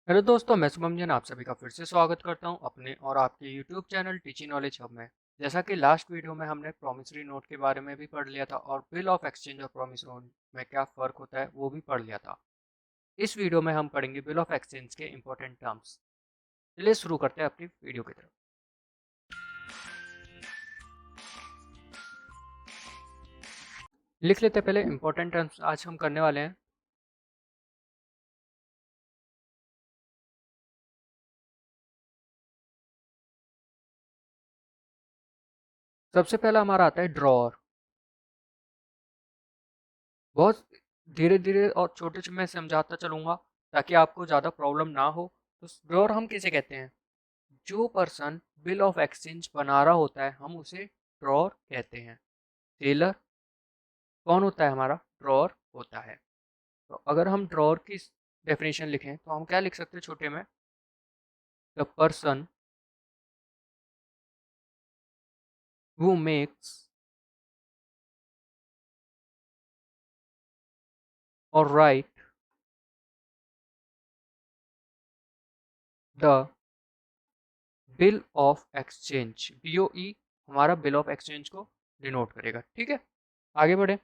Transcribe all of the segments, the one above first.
Hello दोस्तों, मैं शुभम जैन आप सभी का फिर से स्वागत करता हूं अपने और आपके YouTube channel teaching knowledge hub में। जैसा कि लास्ट वीडियो में हमने प्रॉमिसरी नोट के बारे में भी पढ़ लिया था और बिल ऑफ एक्सचेंज और प्रॉमिसरी नोट में क्या फ़र्क होता है वो भी पढ़ लिया था। इस वीडियो में हम पढ़ेंगे बिल ऑफ एक्सचेंज के इंपॉर्टेंट टर्म्स। चलिए शुरू करते हैं अपनी वीडियो की तरफ। लिख लेते हैं पहले इंपॉर्टेंट टर्म्स आज हम करने वाले हैं। सबसे पहला हमारा आता है ड्रॉअर। बहुत धीरे धीरे और छोटे से मैं समझाता चलूंगा ताकि आपको ज़्यादा प्रॉब्लम ना हो। तो ड्रॉअर हम किसे कहते हैं? जो पर्सन बिल ऑफ एक्सचेंज बना रहा होता है हम उसे ड्रॉअर कहते हैं। सेलर कौन होता है? हमारा ड्रॉअर होता है। तो अगर हम ड्रॉअर की डेफिनेशन लिखें तो हम क्या लिख सकते हैं छोटे में? द पर्सन हु मेक्स और right the bill of exchange. BOE हमारा बिल ऑफ एक्सचेंज को डिनोट करेगा। ठीक है, आगे बढ़े।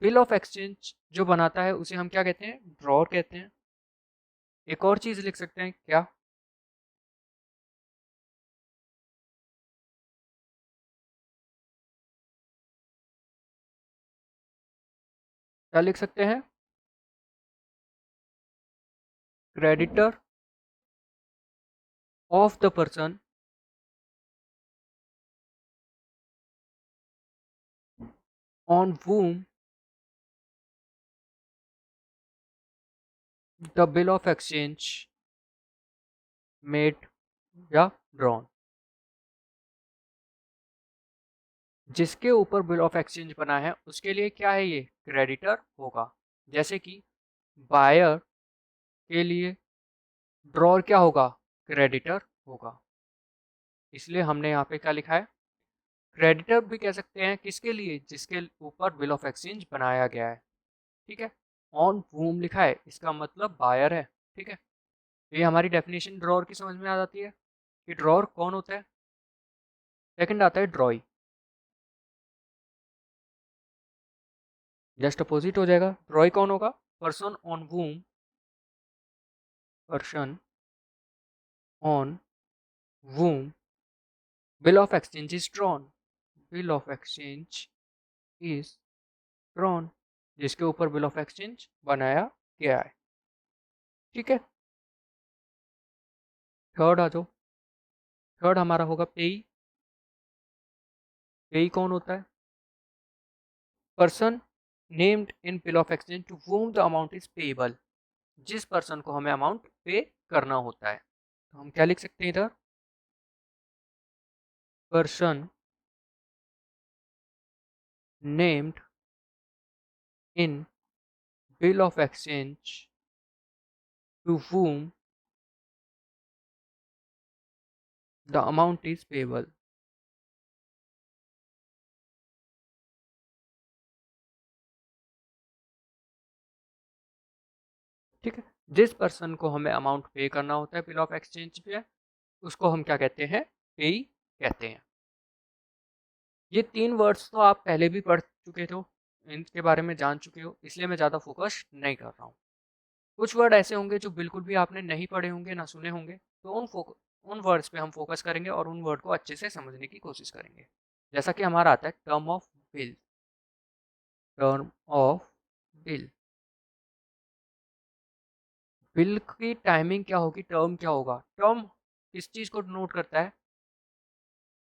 बिल ऑफ एक्सचेंज जो बनाता है उसे हम क्या कहते हैं? ड्रॉअर कहते हैं। एक और चीज़ लिख सकते हैं क्या? क्या लिख सकते हैं? Creditor of the person on whom the bill of exchange made या drawn। जिसके ऊपर बिल ऑफ एक्सचेंज बना है उसके लिए क्या है? ये क्रेडिटर होगा। जैसे कि बायर के लिए ड्रॉर क्या होगा? क्रेडिटर होगा। इसलिए हमने यहाँ पे क्या लिखा है? क्रेडिटर भी कह सकते हैं किसके लिए? जिसके ऊपर बिल ऑफ एक्सचेंज बनाया गया है। ठीक है, ऑन वूम लिखा है इसका मतलब बायर है। ठीक है, ये हमारी डेफिनेशन ड्रॉर की समझ में आ जाती है कि ड्रॉर कौन होता है। सेकंड आता है ड्रॉई। जस्ट अपोजिट हो जाएगा। ड्रॉई कौन होगा? Person on whom, person on whom bill of exchange is drawn. Bill of exchange is drawn, जिसके ऊपर बिल ऑफ एक्सचेंज बनाया गया है। ठीक है, थर्ड आ जाओ। थर्ड हमारा होगा पेई। पेई कौन होता है? Person named in bill of exchange to whom the amount is payable. जिस पर्सन को हमें अमाउंट पे करना होता है। तो हम क्या लिख सकते हैं इधर? Person named in bill of exchange to whom the amount is payable। ठीक है, जिस पर्सन को हमें अमाउंट पे करना होता है बिल ऑफ एक्सचेंज पे, उसको हम क्या कहते हैं? पेई कहते हैं। ये तीन वर्ड्स तो आप पहले भी पढ़ चुके हो, इनके बारे में जान चुके हो, इसलिए मैं ज़्यादा फोकस नहीं कर रहा हूँ। कुछ वर्ड ऐसे होंगे जो बिल्कुल भी आपने नहीं पढ़े होंगे ना सुने होंगे, तो उन वर्ड्स पे हम फोकस करेंगे और उन वर्ड को अच्छे से समझने की कोशिश करेंगे। जैसा कि हमारा आता है term of bill. Term of bill, bill की टाइमिंग क्या होगी? टर्म क्या होगा? टर्म किस चीज़ को नोट करता है?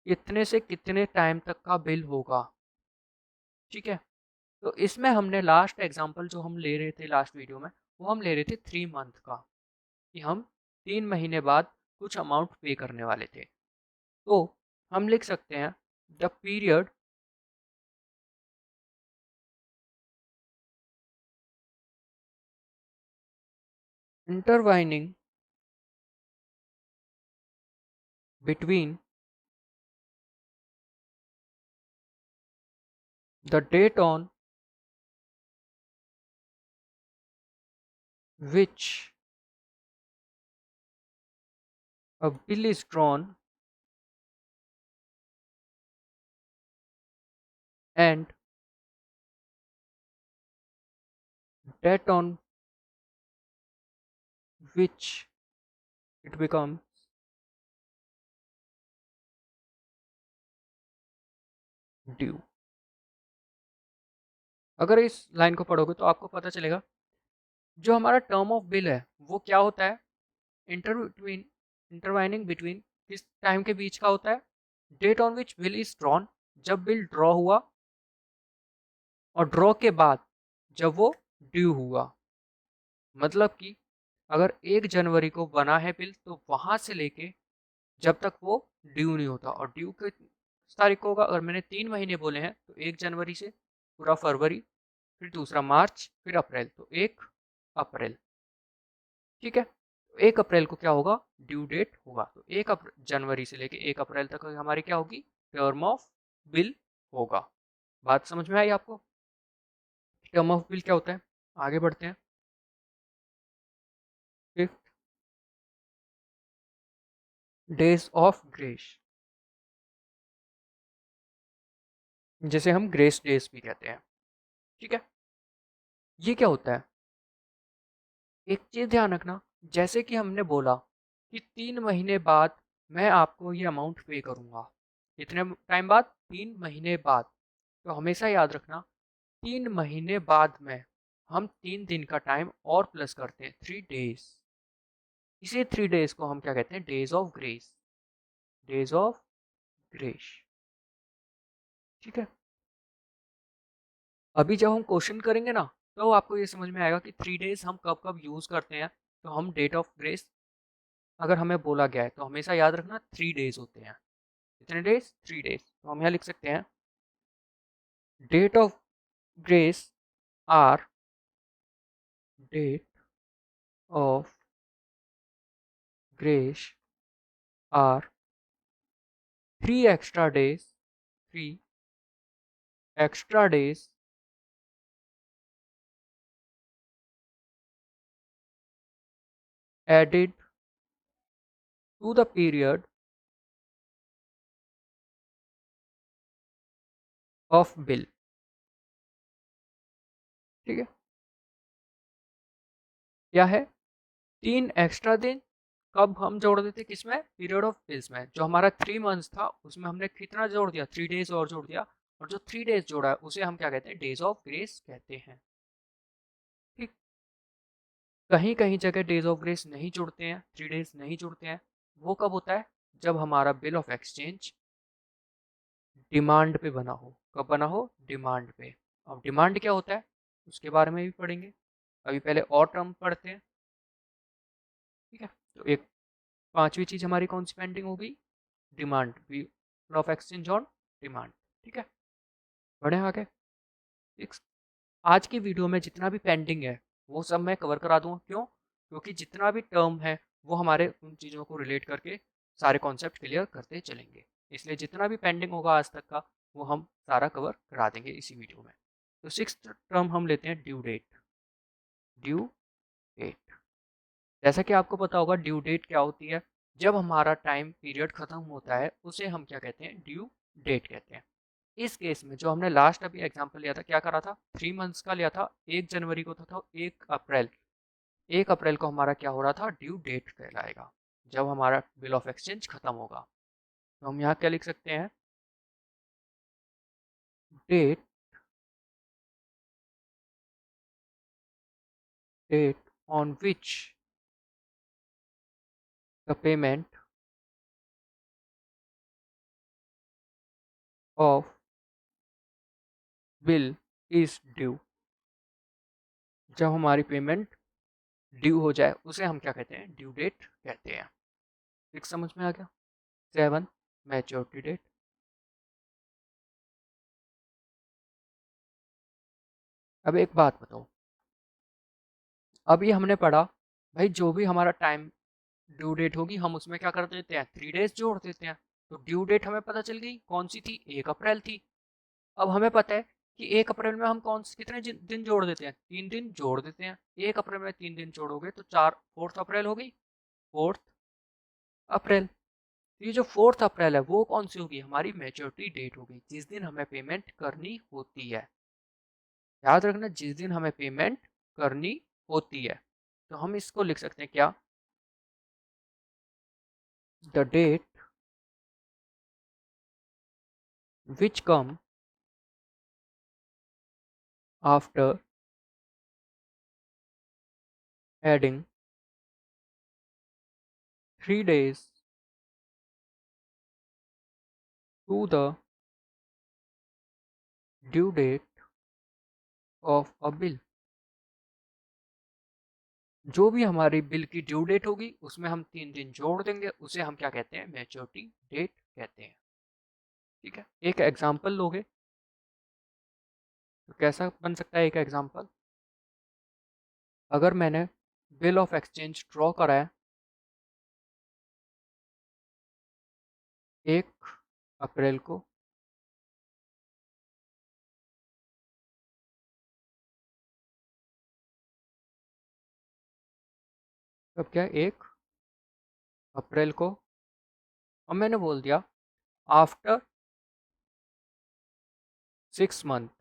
कितने से कितने टाइम तक का बिल होगा। ठीक है, तो इसमें हमने लास्ट एग्जांपल जो हम ले रहे थे लास्ट वीडियो में, वो हम ले रहे थे 3 मंथ का, कि हम 3 महीने बाद कुछ अमाउंट पे करने वाले थे। तो हम लिख सकते हैं the period intervening between the date on which a bill is drawn and date on which it becomes due। अगर इस लाइन को पढ़ोगे तो आपको पता चलेगा जो हमारा टर्म ऑफ बिल है वो क्या होता है, इंटरवाइनिंग बिटवीन किस टाइम के बीच का होता है, date on which bill is drawn जब बिल ड्रॉ हुआ, और ड्रॉ के बाद जब वो ड्यू हुआ। मतलब कि अगर 1 जनवरी को बना है बिल तो वहां से लेके जब तक वो ड्यू नहीं होता, और ड्यू किस तारीख को होगा, अगर मैंने 3 महीने बोले हैं तो 1 जनवरी से पूरा फरवरी, फिर दूसरा मार्च, फिर अप्रैल, तो 1 अप्रैल। ठीक है, तो 1 अप्रैल को क्या होगा, ड्यू डेट होगा। तो 1 जनवरी से लेके 1 अप्रैल तक हमारी क्या होगी, टर्म ऑफ बिल होगा। बात समझ में आई आपको? टर्म ऑफ बिल क्या होता है, आगे बढ़ते हैं। फिफ्थ, डेज ऑफ ग्रेस, जिसे हम ग्रेस डेज भी कहते हैं। ठीक है, ये क्या होता है, एक चीज ध्यान रखना, जैसे कि हमने बोला कि 3 महीने बाद मैं आपको ये अमाउंट पे करूंगा। कितने टाइम बाद, 3 महीने बाद। तो हमेशा याद रखना 3 महीने बाद में हम 3 दिन का टाइम और प्लस करते हैं, 3 डेज। इसे 3 डेज को हम क्या कहते हैं, days of grace, days of grace. ठीक है, अभी जब हम क्वेश्चन करेंगे ना तो आपको ये समझ में आएगा कि 3 डेज हम कब कब यूज करते हैं। तो हम डेट ऑफ ग्रेस अगर हमें बोला गया है तो हमेशा याद रखना 3 डेज होते हैं। कितने डेज, 3 डेज। तो हम यहाँ लिख सकते हैं date of grace are, date of grace are 3 extra days, 3 extra days added to the period of bill। ठीक है, क्या है, 3 एक्स्ट्रा दिन कब हम जोड़ देते, किसमें, पीरियड ऑफ बिल्स में। जो हमारा 3 मंथ्स था उसमें हमने कितना जोड़ दिया, 3 डेज और जोड़ दिया, और जो 3 डेज जोड़ा है उसे हम क्या कहते हैं, डेज ऑफ ग्रेस कहते हैं। ठीक, कहीं कहीं जगह डेज ऑफ ग्रेस नहीं जुड़ते हैं, 3 डेज नहीं जुड़ते हैं। वो कब होता है, जब हमारा बिल ऑफ एक्सचेंज डिमांड पे बना हो। कब बना हो, डिमांड पे। अब डिमांड क्या होता है उसके बारे में भी पढ़ेंगे, अभी पहले और टर्म पढ़ते हैं। ठीक है, तो एक पांचवी चीज हमारी कौन सी पेंडिंग हो गई, demand, bill of exchange on demand. ठीक है, बढ़े आगे। एक, आज की वीडियो में जितना भी पेंडिंग है वो सब मैं कवर करा दूंगा। क्यों, क्योंकि जितना भी टर्म है वो हमारे उन चीज़ों को रिलेट करके सारे कॉन्सेप्ट क्लियर करते चलेंगे। इसलिए जितना भी पेंडिंग होगा आज तक का वो हम सारा कवर करा देंगे इसी वीडियो में। तो सिक्स्थ टर्म हम लेते हैं ड्यू डेट। ड्यू डेट, जैसा कि आपको पता होगा ड्यू डेट क्या होती है, जब हमारा टाइम पीरियड खत्म होता है उसे हम क्या कहते हैं, ड्यू डेट कहते हैं। इस केस में जो हमने लास्ट अभी एग्जांपल लिया था, क्या करा था, 3 मंथ्स का लिया था, 1 जनवरी को था 1 अप्रैल। 1 अप्रैल को हमारा क्या हो रहा था, ड्यू डेट कहलाएगा, जब हमारा बिल ऑफ एक्सचेंज खत्म होगा। तो हम यहाँ क्या लिख सकते हैं, date, date on which the payment of bill is due. जब हमारी पेमेंट ड्यू हो जाए उसे हम क्या कहते हैं, ड्यू डेट कहते हैं। एक समझ में आ गया। 7, मैच्योरिटी डेट। अब एक बात बताओ, अभी हमने पढ़ा भाई जो भी हमारा टाइम ड्यू डेट होगी हम उसमें क्या कर देते हैं, 3 डेज जोड़ देते हैं। तो ड्यू डेट हमें पता चल गई कौन सी थी, 1 अप्रैल थी। अब हमें पता है कि 1 अप्रैल में हम कौन से कितने दिन जोड़ देते हैं, 3 दिन जोड़ देते हैं। 1 अप्रैल में 3 दिन जोड़ोगे तो 4, 4 अप्रैल हो गई, 4 अप्रैल। ये जो 4 अप्रैल है वो कौन सी होगी, हमारी मैच्योरिटी डेट होगी, जिस दिन हमें पेमेंट करनी होती है। याद रखना, जिस दिन हमें पेमेंट करनी होती है। तो हम इसको लिख सकते हैं क्या, the date which come after adding 3 days to the due date of a bill। जो भी हमारी बिल की ड्यू डेट होगी उसमें हम 3 दिन जोड़ देंगे, उसे हम क्या कहते हैं, मैच्योरिटी डेट कहते हैं। ठीक है, एक एग्जांपल लोगे तो कैसा बन सकता है एक एग्जांपल। अगर मैंने बिल ऑफ एक्सचेंज ड्रॉ करा है 1 अप्रैल को, तब क्या 1 अप्रैल को, और मैंने बोल दिया after 6 month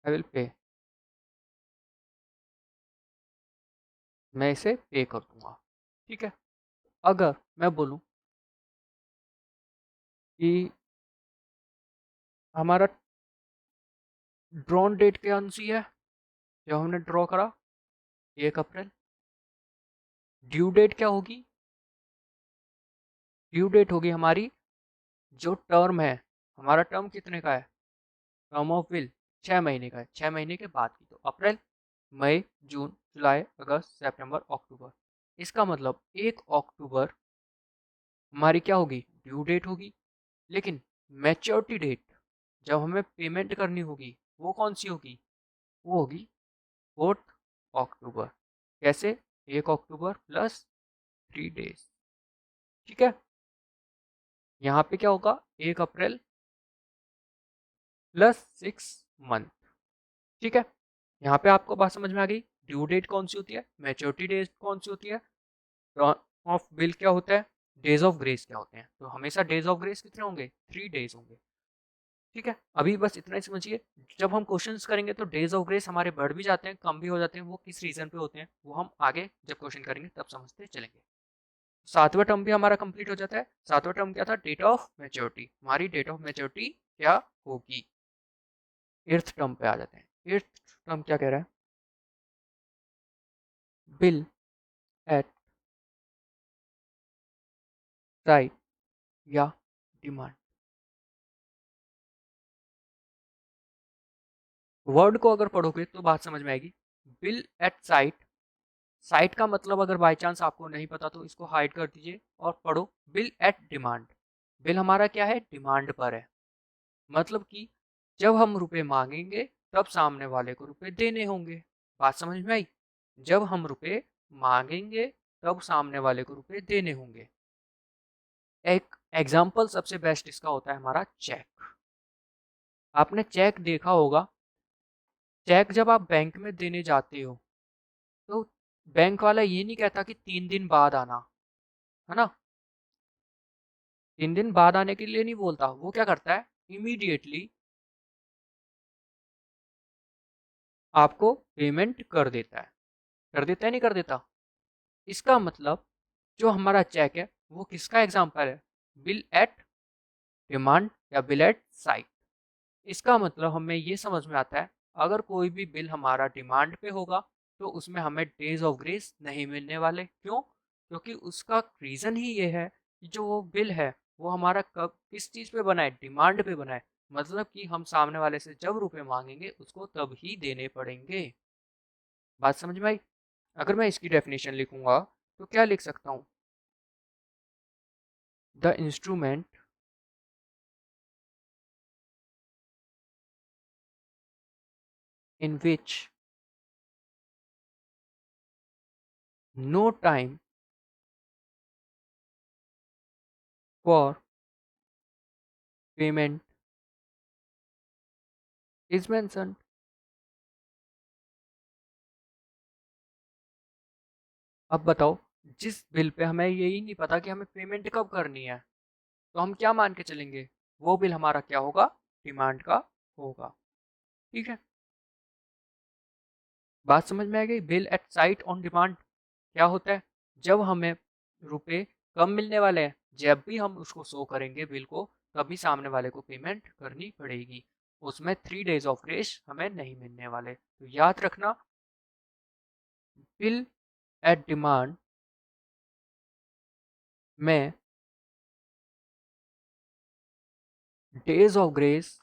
I will pay, मैं इसे पे कर दूंगा। ठीक है, अगर मैं बोलूं कि हमारा ड्रॉन डेट क्या सी है, जब हमने ड्रॉ करा 1 अप्रैल, ड्यू डेट क्या होगी, ड्यू डेट होगी हमारी, जो टर्म है, हमारा टर्म कितने का है, टर्म ऑफ बिल 6 महीने का है, 6 महीने के बाद की, तो अप्रैल, मई, जून, जुलाई, अगस्त, सितंबर, अक्टूबर। इसका मतलब 1 अक्टूबर हमारी क्या होगी, ड्यू डेट होगी। लेकिन मैच्योरिटी डेट, जब हमें पेमेंट करनी होगी, वो कौन सी होगी, वो होगी 4 अक्टूबर। कैसे, 1 अक्टूबर प्लस 3 days। ठीक है, यहाँ पे क्या होगा, 1 अप्रैल प्लस 6 month। ठीक है, यहाँ पे आपको बात समझ में आ गई, ड्यू डेट कौन सी होती है, मैच्योरिटी डेट कौन सी होती है, ऑफ बिल क्या होता है, डेज ऑफ ग्रेस क्या होते हैं। तो हमेशा डेज ऑफ ग्रेस कितने होंगे, 3 days होंगे। ठीक है, अभी बस इतना ही समझिए। जब हम क्वेश्चंस करेंगे तो डेज ऑफ ग्रेस हमारे बढ़ भी जाते हैं, कम भी हो जाते हैं, वो किस रीजन पे होते हैं वो हम आगे जब क्वेश्चन करेंगे तब समझते चलेंगे। 7वां टर्म भी हमारा कंप्लीट हो जाता है। 7वां टर्म क्या था, डेट ऑफ मैच्योरिटी। हमारी डेट ऑफ मैच्योरिटी क्या होगी, 8th टर्म पे आ जाते हैं। 8th टर्म क्या कह रहा है, बिल एट साइट या डिमांड। वर्ड को अगर पढ़ोगे तो बात समझ में आएगी। बिल एट साइट, साइट का मतलब अगर बाय चांस आपको नहीं पता तो इसको हाइड कर दीजिए और पढ़ो बिल एट डिमांड। बिल हमारा क्या है, डिमांड पर है। मतलब कि जब हम रुपए मांगेंगे तब सामने वाले को रुपए देने होंगे। बात समझ में आई, जब हम रुपए मांगेंगे तब सामने वाले को रुपए देने होंगे। एक एग्जाम्पल सबसे बेस्ट इसका होता है हमारा चेक। आपने चेक देखा होगा, चेक जब आप बैंक में देने जाते हो तो बैंक वाला ये नहीं कहता कि 3 दिन बाद आना, है ना। 3 दिन बाद आने के लिए नहीं बोलता, वो क्या करता है, इमीडिएटली आपको पेमेंट कर देता है। कर देता है, नहीं कर देता। इसका मतलब जो हमारा चेक है वो किसका एग्जाम्पल है, बिल एट डिमांड या बिल एट साइट। इसका मतलब हमें ये समझ में आता है, अगर कोई भी बिल हमारा डिमांड पे होगा तो उसमें हमें डेज ऑफ ग्रेस नहीं मिलने वाले। क्यों, क्योंकि उसका रीज़न ही ये है कि जो वो बिल है वो हमारा कब किस चीज़ पे बना है, डिमांड पे बना है। मतलब कि हम सामने वाले से जब रुपए मांगेंगे उसको तब ही देने पड़ेंगे। बात समझ में आई। अगर मैं इसकी डेफिनेशन लिखूंगा तो क्या लिख सकता हूँ, the instrument in which no time for payment is mentioned। अब बताओ, जिस बिल पे हमें यही नहीं पता कि हमें पेमेंट कब करनी है, तो हम क्या मान के चलेंगे, वो बिल हमारा क्या होगा, डिमांड का होगा। ठीक है, बात समझ में आ गई। Bill eight site on demand क्या होता है, जब हमें रुपए कम मिलने वाले हैं, जब भी हम उसको शो करेंगे बिल को, तभी सामने वाले को पेमेंट करनी पड़ेगी। उसमें 3 days ऑफ ग्रेस हमें नहीं मिलने वाले। तो याद रखना, बिल एट डिमांड में डेज ऑफ ग्रेस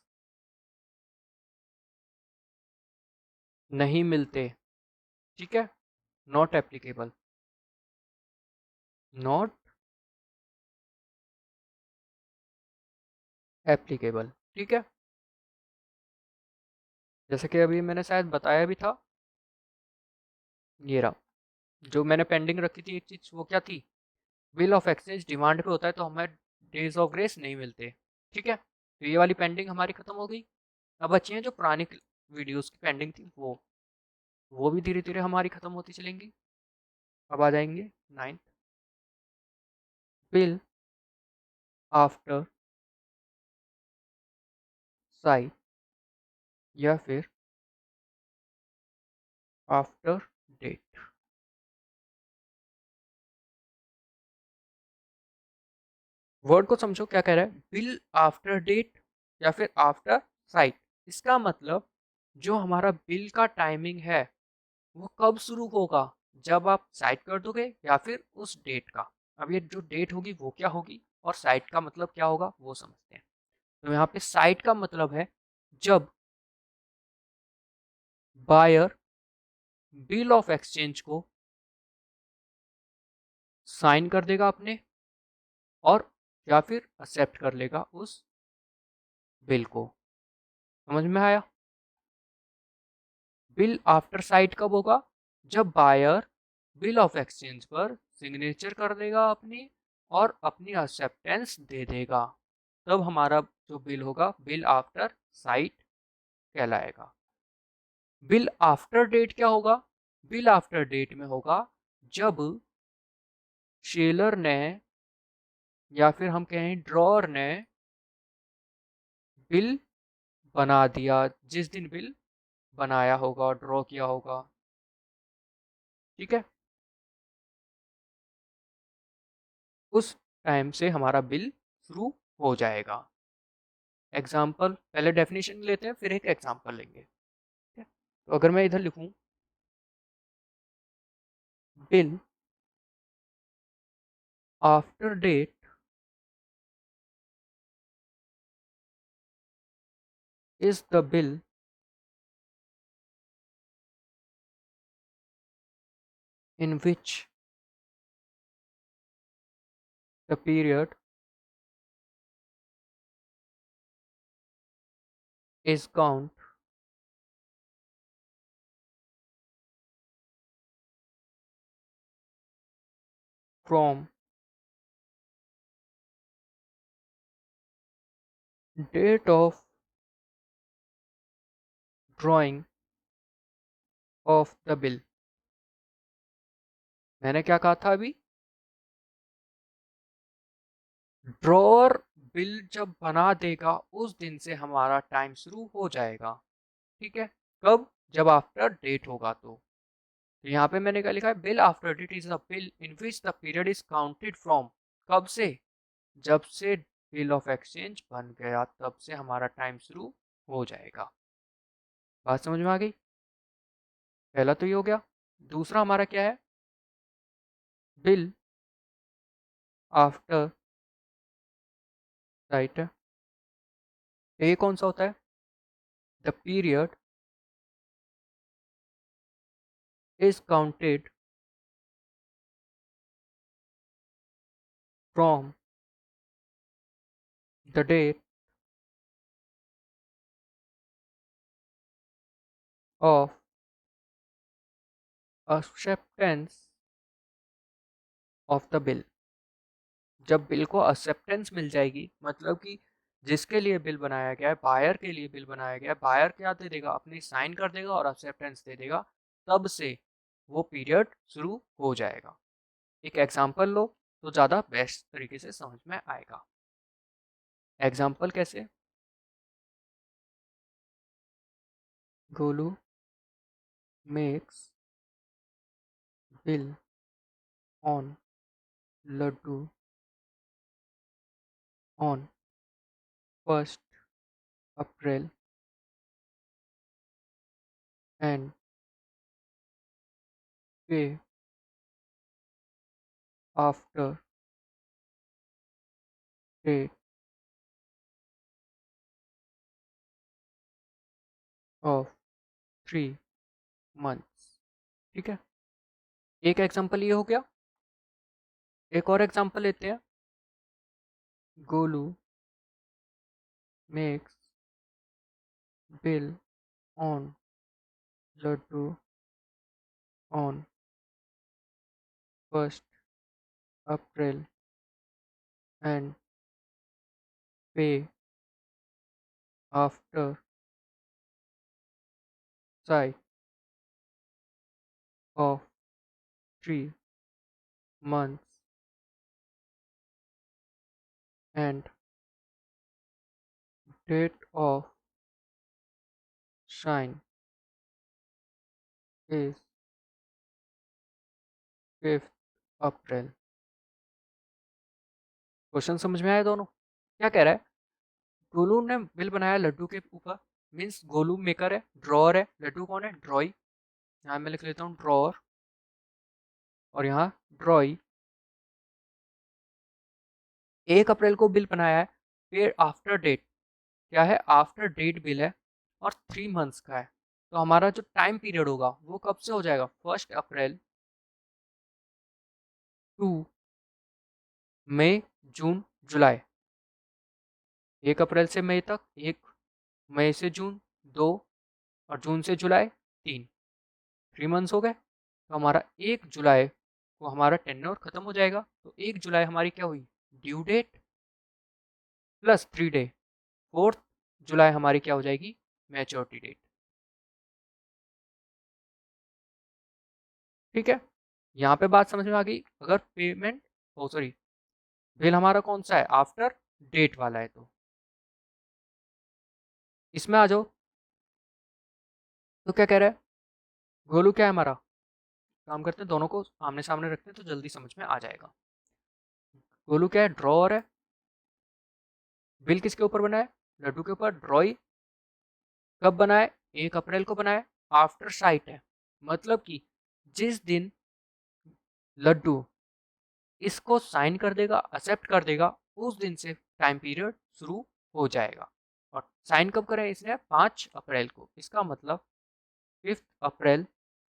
नहीं मिलते। ठीक है, नॉट एप्लीकेबल, नॉट एप्लीकेबल। ठीक है, जैसे कि अभी मैंने शायद बताया भी था, ये रहा जो मैंने पेंडिंग रखी थी एक चीज, वो क्या थी, बिल ऑफ एक्सचेंज डिमांड पे होता है तो हमें डेज ऑफ ग्रेस नहीं मिलते। ठीक है, तो ये वाली पेंडिंग हमारी खत्म हो गई। अब बची हैं जो पुरानी वीडियोस की पेंडिंग थी, वो भी धीरे धीरे हमारी खत्म होती चलेंगी। अब आ जाएंगे 9th, बिल आफ्टर साइट या फिर आफ्टर डेट। वर्ड को समझो क्या कह रहा है, बिल आफ्टर डेट या फिर आफ्टर साइट। इसका मतलब जो हमारा बिल का टाइमिंग है वो कब शुरू होगा, जब आप साइट कर दोगे या फिर उस डेट का। अब ये जो डेट होगी वो क्या होगी और साइट का मतलब क्या होगा वो समझते हैं। तो यहाँ पे साइट का मतलब है जब बायर बिल ऑफ एक्सचेंज को साइन कर देगा अपने, और या फिर एक्सेप्ट कर लेगा उस बिल को। समझ में आया। बिल आफ्टर साइट कब होगा, जब बायर बिल ऑफ एक्सचेंज पर सिग्नेचर कर देगा अपनी, और अपनी एक्सेप्टेंस दे देगा, तब हमारा जो बिल होगा बिल आफ्टर साइट कहलाएगा। बिल आफ्टर डेट क्या होगा, बिल आफ्टर डेट में होगा जब शेलर ने या फिर हम कहें ड्रॉअर ने बिल बना दिया, जिस दिन बिल बनाया होगा, ड्रॉ किया होगा। ठीक है, उस टाइम से हमारा बिल शुरू हो जाएगा। एग्जाम्पल, पहले डेफिनेशन लेते हैं फिर एक एग्जाम्पल लेंगे। ठीक है, तो अगर मैं इधर लिखूं, bill after date is the bill in which the period is count from date of drawing of the bill। मैंने क्या कहा था अभी, ड्रॉअर बिल जब बना देगा उस दिन से हमारा टाइम शुरू हो जाएगा। ठीक है, कब, जब आफ्टर डेट होगा। तो यहाँ पे मैंने क्या लिखा है, bill after date is a bill in which the period is counted from, कब से, जब से बिल ऑफ एक्सचेंज बन गया तब से हमारा टाइम शुरू हो जाएगा। बात समझ में आ गई। पहला तो ये हो गया। दूसरा हमारा क्या है, बिल आफ्टर राइट, ये कौन सा होता है, the period is counted from the date of acceptance of the bill. जब बिल को एक्सेप्टेंस मिल जाएगी, मतलब कि जिसके लिए बिल बनाया गया है, बायर के लिए बिल बनाया गया है, बायर क्या दे देगा, अपनी साइन कर देगा और एक्सेप्टेंस दे देगा, तब से वो पीरियड शुरू हो जाएगा। एक एग्जाम्पल लो तो ज़्यादा बेस्ट तरीके से समझ में आएगा। एग्जाम्पल कैसे? Golu makes bill on laddu on 1 April and pay after date of 3 months। ठीक है, एक एग्जांपल ये हो गया। एक और एग्जांपल लेते हैं। Golu makes bill on laddu on 1 April and pay after sight of 3 months and date of sign is 5 April. Question समझ में आया दोनों? क्या कह रहा है? गोलू ने बिल बनाया लड्डू के ऊपर, मीन्स गोलू मेकर है, ड्रॉअर है। लड्डू कौन है? ड्रॉई। यहाँ मैं लिख लेता हूँ ड्रॉअर, और यहाँ ड्रॉई। 1 अप्रैल को बिल बनाया है, फिर आफ्टर डेट क्या है? आफ्टर डेट बिल है, और 3 मंथ्स का है। तो हमारा जो टाइम पीरियड होगा वो कब से हो जाएगा? 1 अप्रैल टू मई जून जुलाई। 1 अप्रैल से मई तक 1, मई से जून 2, और जून से जुलाई 3, 3 मंथ्स हो गए। तो हमारा 1 जुलाई को हमारा टेन्योर खत्म हो जाएगा। तो 1 जुलाई हमारी क्या हुई? Due date plus 3 day. 4 जुलाई हमारी क्या हो जाएगी? Maturity date. ठीक है, यहाँ पे बात समझ में आ गई। अगर पेमेंट, ओ सॉरी, बिल हमारा कौन सा है? आफ्टर डेट वाला है। तो इसमें आ जाओ। तो क्या कह रहा है गोलू? क्या है हमारा? काम करते हैं, दोनों को आमने सामने रखते हैं तो जल्दी समझ में आ जाएगा। गोलू क्या है? ड्रॉअर है। बिल किसके ऊपर बना है? लड्डू के ऊपर। ड्रॉई कब बनाए? 1 अप्रैल को बनाए। आफ्टर साइट है, मतलब कि जिस दिन लड्डू इसको साइन कर देगा, एक्सेप्ट कर देगा, उस दिन से टाइम पीरियड शुरू हो जाएगा। और साइन कब करें? इसने 5 अप्रैल को। इसका मतलब 5 अप्रैल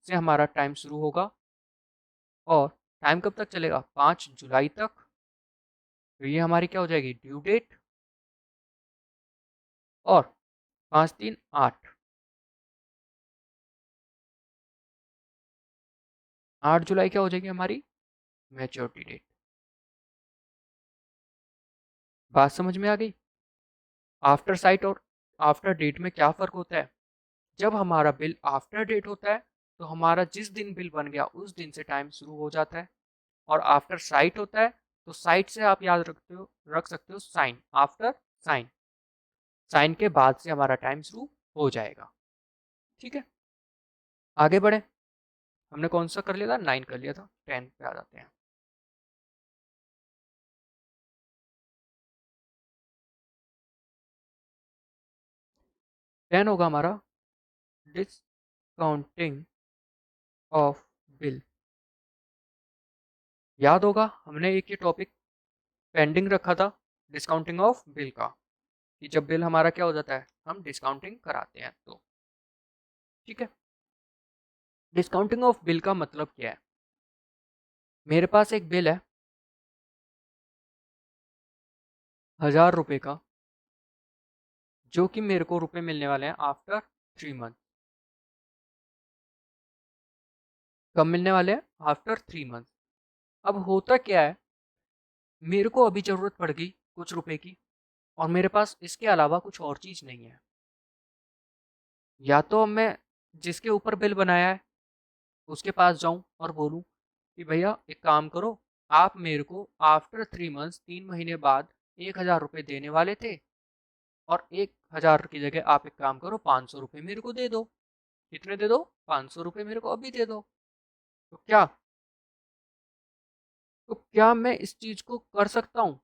से हमारा टाइम शुरू होगा, और टाइम कब तक चलेगा? 5 जुलाई तक। तो ये हमारी क्या हो जाएगी? Due date. और 5 3 8, 8 जुलाई क्या हो जाएगी हमारी? Maturity date. बात समझ में आ गई? आफ्टर साइट और आफ्टर डेट में क्या फ़र्क होता है? जब हमारा बिल आफ्टर डेट होता है तो हमारा जिस दिन बिल बन गया उस दिन से टाइम शुरू हो जाता है। और आफ्टर साइट होता है तो साइट से आप याद रख सकते हो साइन। आफ्टर साइन, साइन के बाद से हमारा टाइम शुरू हो जाएगा। ठीक है, आगे बढ़े। हमने कौन सा कर लिया था? 9 कर लिया था। 10 पे आ जाते हैं। टेन होगा हमारा डिस्काउंटिंग ऑफ बिल। याद होगा हमने एक ये टॉपिक पेंडिंग रखा था डिस्काउंटिंग ऑफ बिल का, कि जब बिल हमारा क्या हो जाता है, हम डिस्काउंटिंग कराते हैं। तो ठीक है, डिस्काउंटिंग ऑफ बिल का मतलब क्या है? मेरे पास एक बिल है 1000 रुपये का, जो कि मेरे को रुपए मिलने वाले हैं आफ्टर 3 मंथ। कब मिलने वाले हैं? After 3 month. अब होता क्या है, मेरे को अभी ज़रूरत पड़ गई कुछ रुपए की, और मेरे पास इसके अलावा कुछ और चीज़ नहीं है। या तो मैं जिसके ऊपर बिल बनाया है उसके पास जाऊं और बोलूं कि भैया एक काम करो, आप मेरे को आफ्टर 3 मंथ्स 3 महीने बाद 1,000 रुपये देने वाले थे, और 1,000 की जगह आप एक काम करो 500 रुपये मेरे को दे दो। कितने दे दो? 500 रुपये मेरे को अभी दे दो। तो क्या मैं इस चीज को कर सकता हूँ?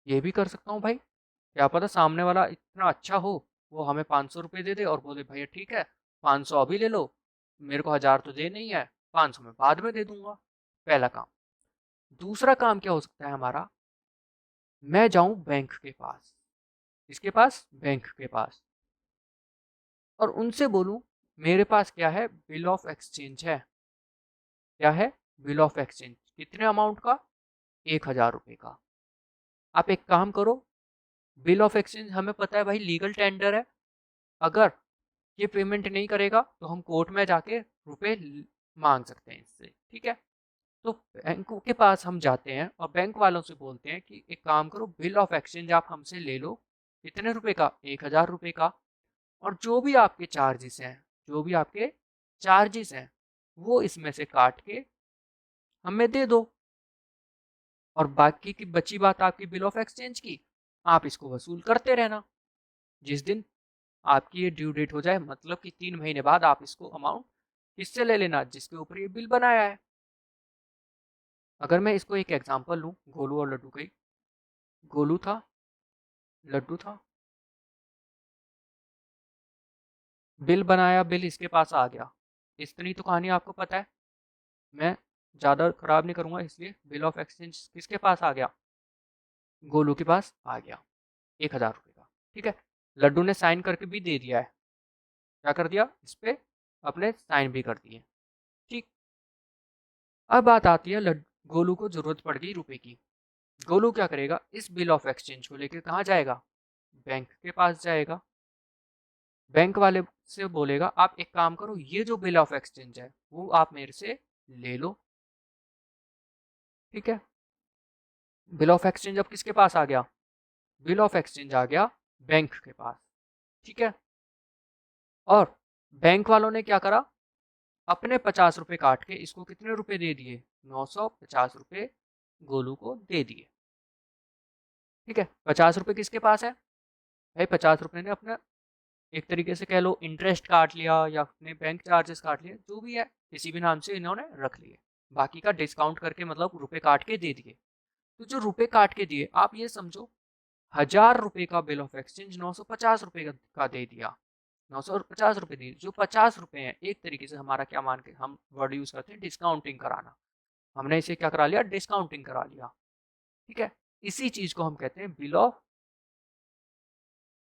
ये भी कर सकता हूँ भाई। क्या पता सामने वाला इतना अच्छा हो, वो हमें 500 रुपये दे दे और बोले भैया ठीक है, 500 अभी ले लो, मेरे को 1,000 तो दे नहीं है, 500 मैं बाद में दे दूंगा। पहला काम। दूसरा काम क्या हो सकता है हमारा? मैं जाऊं बैंक के पास। किसके पास? बैंक के पास। और उनसे बोलूं मेरे पास क्या है? बिल ऑफ एक्सचेंज है। क्या है? Bill of exchange. कितने अमाउंट का? 1,000 रुपये का। आप एक काम करो, बिल ऑफ एक्सचेंज हमें पता है भाई लीगल टेंडर है। अगर ये पेमेंट नहीं करेगा तो हम कोर्ट में जाके रुपए मांग सकते हैं इससे, ठीक है। तो बैंक के पास हम जाते हैं और बैंक वालों से बोलते हैं कि एक काम करो, बिल ऑफ एक्सचेंज आप हमसे ले लो। कितने रुपए का? 1,000 रुपये का। और जो भी आपके चार्जेस हैं, जो भी आपके चार्जेस हैं, वो इसमें से काट के हमें दे दो। और बाकी की बची बात आपकी बिल ऑफ एक्सचेंज की, आप इसको वसूल करते रहना। जिस दिन आपकी ये ड्यू डेट हो जाए, मतलब कि 3 महीने बाद आप इसको अमाउंट किससे ले लेना? जिसके ऊपर ये बिल बनाया है। अगर मैं इसको एक एग्जांपल लूँ गोलू और लड्डू की। गोलू था, लड्डू था, बिल बनाया, बिल इसके पास आ गया। इतनी तो कहानी आपको पता है, मैं ज़्यादा खराब नहीं करूँगा, इसलिए बिल ऑफ एक्सचेंज किसके पास आ गया? गोलू के पास आ गया, 1,000 रुपये का। ठीक है। लड्डू ने साइन करके भी दे दिया है। क्या कर दिया? इस पे अपने साइन भी कर दिए। ठीक। अब बात आती है गोलू को जरूरत पड़ गई रुपए की। गोलू क्या करेगा? इस बिल ऑफ एक्सचेंज को लेकर कहाँ जाएगा? बैंक के पास जाएगा। बैंक वाले से बोलेगा आप एक काम करो, ये जो बिल ऑफ एक्सचेंज है वो आप मेरे से ले लो। ठीक है। बिल ऑफ एक्सचेंज अब किसके पास आ गया? बिल ऑफ एक्सचेंज आ गया बैंक के पास। ठीक है। और बैंक वालों ने क्या करा? अपने 50 रुपए काट के इसको कितने रुपए दे दिए? 950 रुपए गोलू को दे दिए। ठीक है। 50 रुपए किसके पास है? भाई 50 रुपए ने अपना एक तरीके से कह लो इंटरेस्ट काट लिया या अपने बैंक चार्जेस काट लिए, जो भी है किसी भी नाम से इन्होंने रख लिए। बाकी का डिस्काउंट करके मतलब रुपए काट के दे दिए। तो जो रुपए काट के दिए, आप ये समझो 1,000 रुपए का बिल ऑफ एक्सचेंज 950 रुपए का दे दिया। 950 रुपए दिए। जो 50 रुपए हैं, एक तरीके से हमारा क्या मान के हम वर्ड यूज करते हैं? डिस्काउंटिंग कराना। हमने इसे क्या करा लिया? डिस्काउंटिंग करा लिया। ठीक है। इसी चीज को हम कहते हैं बिल ऑफ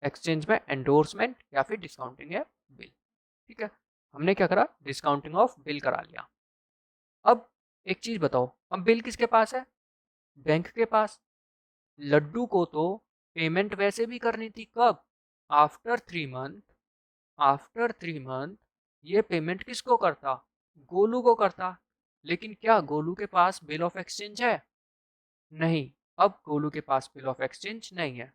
एक्सचेंज में एंडोर्समेंट या फिर डिस्काउंटिंग है बिल। ठीक है। हमने क्या करा? डिस्काउंटिंग ऑफ बिल करा लिया। अब एक चीज बताओ, अब बिल किसके पास है? बैंक के पास। लड्डू को तो पेमेंट वैसे भी करनी थी, कब? After 3 month. आफ्टर 3 मंथ ये पेमेंट किसको करता? गोलू को करता। लेकिन क्या गोलू के पास बिल ऑफ एक्सचेंज है? नहीं। अब गोलू के पास बिल ऑफ एक्सचेंज नहीं है।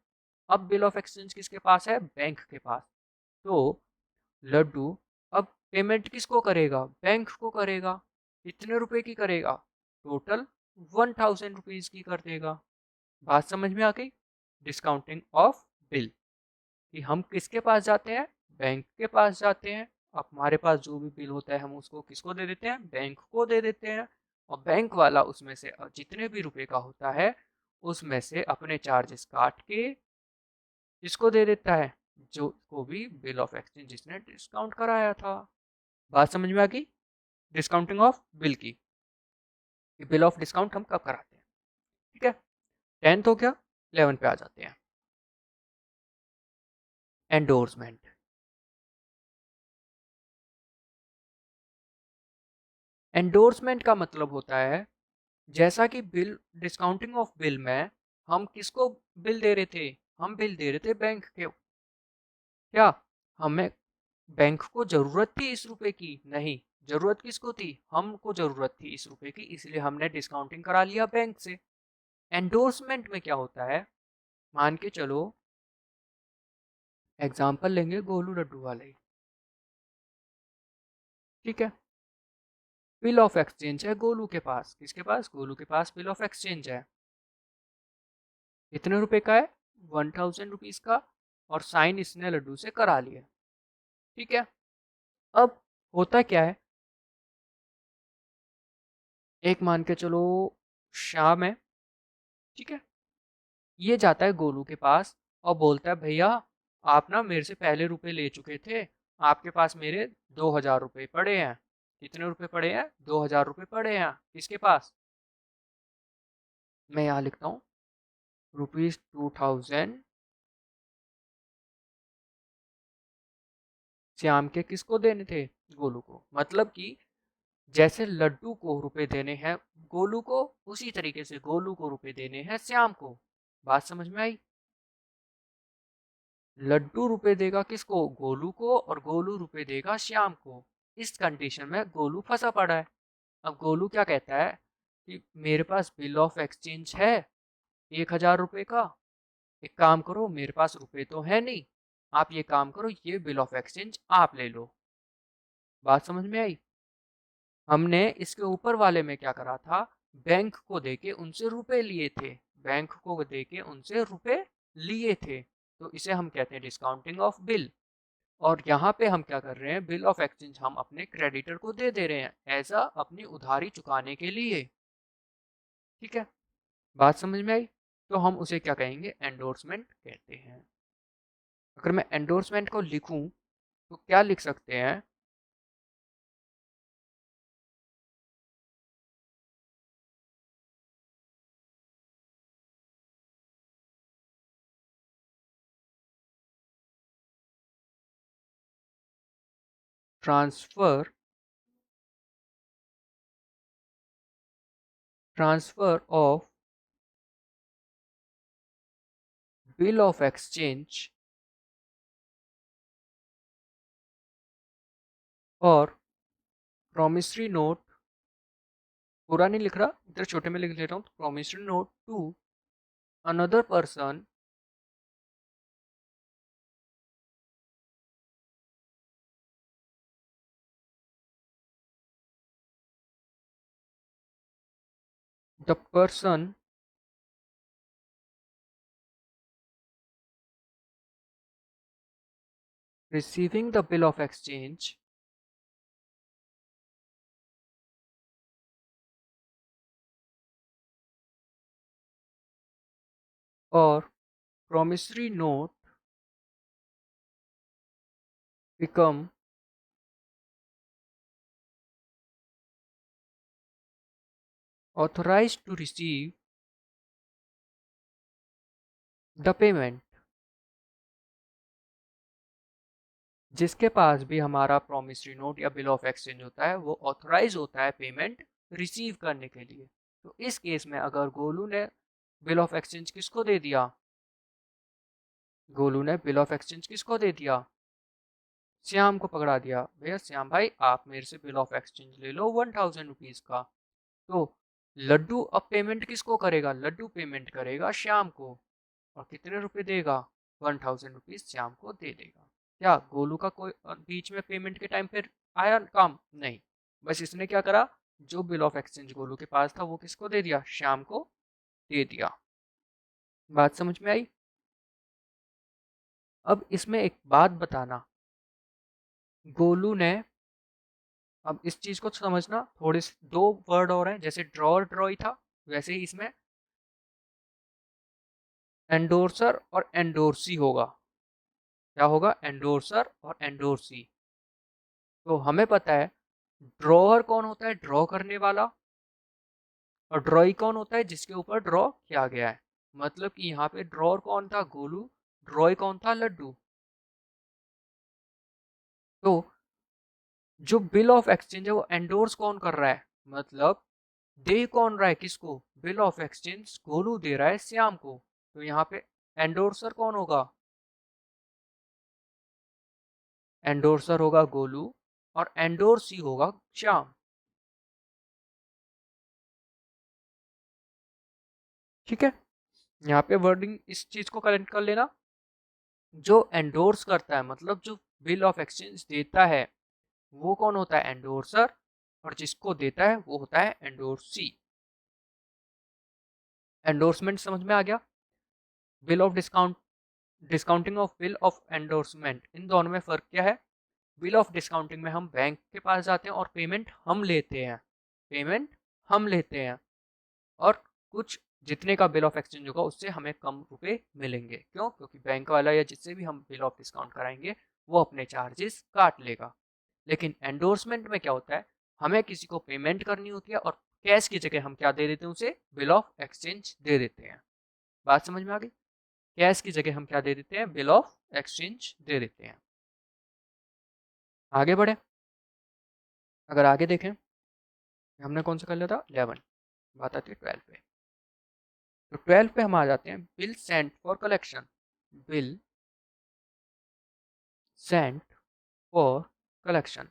अब बिल ऑफ एक्सचेंज किसके पास है? बैंक के पास। तो लड्डू अब पेमेंट किसको करेगा? बैंक को करेगा। कितने रुपए की करेगा? टोटल 1,000 रुपीज की कर देगा। बात समझ में आ गई? डिस्काउंटिंग ऑफ बिल कि हम किसके पास जाते हैं? बैंक के पास जाते हैं। अब हमारे पास जो भी बिल होता है हम उसको किसको दे देते हैं? बैंक को दे देते हैं। और बैंक वाला उसमें से जितने भी रुपए का होता है उसमें से अपने चार्जेस काट के किसको दे देता है? जो को भी बिल ऑफ एक्सचेंज जिसने डिस्काउंट कराया था। बात समझ में आ गई? डिस्काउंटिंग ऑफ बिल की। बिल ऑफ डिस्काउंट हम कब कराते हैं? ठीक है। 10th हो गया। 11 पे आ जाते हैं। एंडोर्समेंट। एंडोर्समेंट का मतलब होता है, जैसा कि बिल डिस्काउंटिंग ऑफ बिल में हम किसको बिल दे रहे थे? हम बिल दे रहे थे बैंक के। क्या हमें बैंक को जरूरत थी इस रुपए की? नहीं। जरूरत किसको थी? हमको जरूरत थी इस रुपए की, इसलिए हमने डिस्काउंटिंग करा लिया बैंक से। एंडोर्समेंट में क्या होता है? मान के चलो एग्जाम्पल लेंगे गोलू लड्डू वाले। ठीक है। बिल ऑफ एक्सचेंज है गोलू के पास। किसके पास? गोलू के पास बिल ऑफ एक्सचेंज है। कितने रुपए का है? 1000 रुपीज का। और साइन इसने लड्डू से करा लिया। ठीक है। अब होता क्या है, एक मान के चलो शाम है, ठीक है, ये जाता है गोलू के पास और बोलता है भैया आप ना मेरे से पहले रुपए ले चुके थे, आपके पास मेरे 2000 रुपये पड़े हैं। कितने रुपए पड़े हैं? 2000 रुपये पड़े हैं। किसके पास? मैं यहाँ लिखता हूँ ₹2000 श्याम के किसको देने थे? गोलू को। मतलब कि जैसे लड्डू को रुपए देने हैं गोलू को, उसी तरीके से गोलू को रुपए देने हैं श्याम को। बात समझ में आई? लड्डू रुपए देगा किसको? गोलू को। और गोलू रुपए देगा श्याम को। इस कंडीशन में गोलू फंसा पड़ा है। अब गोलू क्या कहता है कि मेरे पास बिल ऑफ एक्सचेंज है 1000 रुपये का। एक काम करो, मेरे पास रुपए तो है नहीं, आप ये काम करो, ये बिल ऑफ एक्सचेंज आप ले लो। बात समझ में आई? हमने इसके ऊपर वाले में क्या करा था? बैंक को देके उनसे रुपए लिए थे। बैंक को देके उनसे रुपए लिए थे, तो इसे हम कहते हैं डिस्काउंटिंग ऑफ बिल। और यहाँ पे हम क्या कर रहे हैं? बिल ऑफ एक्सचेंज हम अपने क्रेडिटर को दे रहे हैं ऐसा अपनी उधारी चुकाने के लिए। ठीक है, बात समझ में आई? तो हम उसे क्या कहेंगे? एंडोर्समेंट कहते हैं। अगर मैं एंडोर्समेंट को लिखूं तो क्या लिख सकते हैं? Transfer of bill of exchange और प्रॉमिसरी नोट, पूरा नहीं लिख रहा, इधर छोटे में लिख लेता हूँ, promissory note to another person the person receiving the bill of exchange or promissory note become authorized to receive the payment। जिसके पास भी हमारा प्रॉमिसरी नोट या बिल ऑफ एक्सचेंज होता है वो ऑथराइज होता है पेमेंट रिसीव करने के लिए। तो इस केस में अगर गोलू ने बिल ऑफ एक्सचेंज किसको दे दिया? गोलू ने बिल ऑफ एक्सचेंज किसको दे दिया? श्याम को पकड़ा दिया, भैया श्याम भाई आप मेरे से बिल ऑफ एक्सचेंज ले लो 1000 रुपीज का। तो लड्डू अब पेमेंट किसको करेगा? लड्डू पेमेंट करेगा श्याम को। और कितने रुपए देगा? 1000 रुपीज श्याम को दे देगा। क्या गोलू का कोई बीच में पेमेंट के टाइम पे आया काम? नहीं, बस इसने क्या करा, जो बिल ऑफ एक्सचेंज गोलू के पास था वो किसको दे दिया? श्याम को दे दिया। बात समझ में आई? अब इसमें एक बात बताना, गोलू ने, अब इस चीज को समझना, थोड़े से दो वर्ड और हैं, जैसे ड्रॉर ड्रॉई था वैसे ही इसमें एंडोर्सर और एंडोर्सी होगा। क्या होगा? एंडोर्सर और एंडोर्सी। तो हमें पता है ड्रॉअर कौन होता है? ड्रॉ करने वाला। और ड्रॉई कौन होता है? जिसके ऊपर ड्रॉ किया गया है। मतलब कि यहाँ पे ड्रॉअर कौन था? गोलू। ड्रॉई कौन था? लड्डू। तो जो बिल ऑफ एक्सचेंज है वो एंडोर्स कौन कर रहा है? मतलब दे कौन रहा है किसको? बिल ऑफ एक्सचेंज गोलू दे रहा है श्याम को। तो यहाँ पे एंडोर्सर कौन होगा? एंडोर्सर होगा गोलू और एंडोर्सी होगा श्याम। ठीक है, यहाँ पे वर्डिंग इस चीज को करेक्ट कर लेना। जो एंडोर्स करता है मतलब जो बिल ऑफ एक्सचेंज देता है वो कौन होता है? एंडोर्सर। और जिसको देता है वो होता है एंडोर्सी। एंडोर्समेंट समझ में आ गया? Bill of discount, discounting of bill of endorsement, इन दोनों में फर्क क्या है? बिल ऑफ डिस्काउंटिंग में हम बैंक के पास जाते हैं और पेमेंट हम लेते हैं, पेमेंट हम लेते हैं, और कुछ जितने का बिल ऑफ एक्सचेंज होगा उससे हमें कम रुपए मिलेंगे। क्यों? क्योंकि बैंक वाला या जिससे भी हम बिल ऑफ डिस्काउंट कराएंगे वो अपने चार्जेस काट लेगा। लेकिन एंडोर्समेंट में क्या होता है, हमें किसी को पेमेंट करनी होती है और कैश की जगह हम क्या दे देते हैं, उसे बिल ऑफ एक्सचेंज दे देते हैं। बात समझ में आ गई? कैश की जगह हम क्या दे देते हैं, बिल ऑफ एक्सचेंज दे देते हैं। आगे बढ़े, अगर आगे देखें, हमने कौन सा कर लिया था, 11, बात आती है 12 पे। तो 12 पे हम आ जाते हैं, bill sent for collection. Bill sent for collection,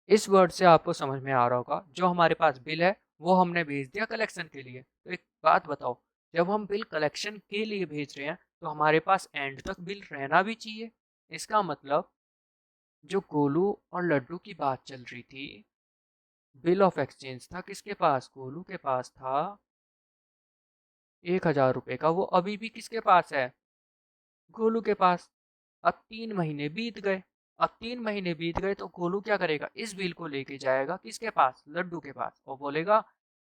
इस वर्ड से आपको समझ में आ रहा होगा, जो हमारे पास बिल है वो हमने भेज दिया कलेक्शन के लिए। तो एक बात बताओ, जब हम बिल कलेक्शन के लिए भेज रहे हैं तो हमारे पास एंड तक बिल रहना भी चाहिए। इसका मतलब जो गोलू और लड्डू की बात चल रही थी, बिल ऑफ एक्सचेंज था किसके पास, गोलू के पास था 1,000 रुपए का, वो अभी भी किसके पास है, गोलू के पास। अब 3 महीने बीत गए, अब 3 महीने बीत गए तो गोलू क्या करेगा, इस बिल को लेके जाएगा किसके पास, लड्डू के पास, और बोलेगा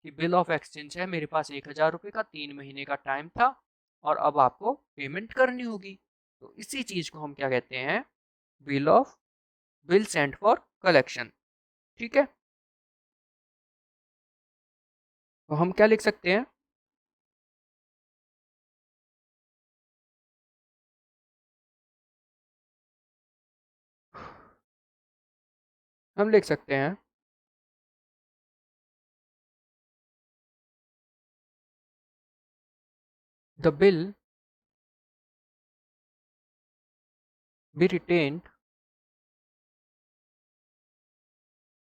कि बिल ऑफ एक्सचेंज है, मेरे पास 1,000 रुपए का 3 महीने का टाइम था और अब आपको पेमेंट करनी होगी। तो इसी चीज को हम क्या कहते हैं, bill of, bill sent for collection. ठीक है, तो हम क्या लिख सकते हैं, हम लिख सकते हैं the bill B retained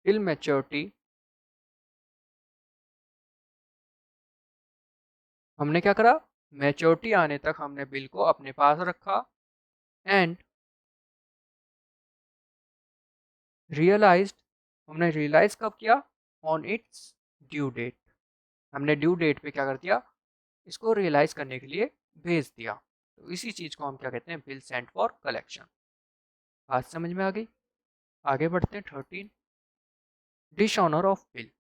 till maturity. हमने क्या करा, मैच्योरिटी आने तक हमने बिल को अपने पास रखा, एंड रियलाइज्ड, हमने रियलाइज कब किया, ऑन इट्स ड्यू डेट। हमने ड्यू डेट पे क्या कर दिया, इसको रियलाइज करने के लिए भेज दिया। तो इसी चीज को हम क्या कहते हैं, बिल सेंट फॉर कलेक्शन। बात समझ में आ गई? आगे बढ़ते हैं 13, डिसऑनर ऑफ बिल।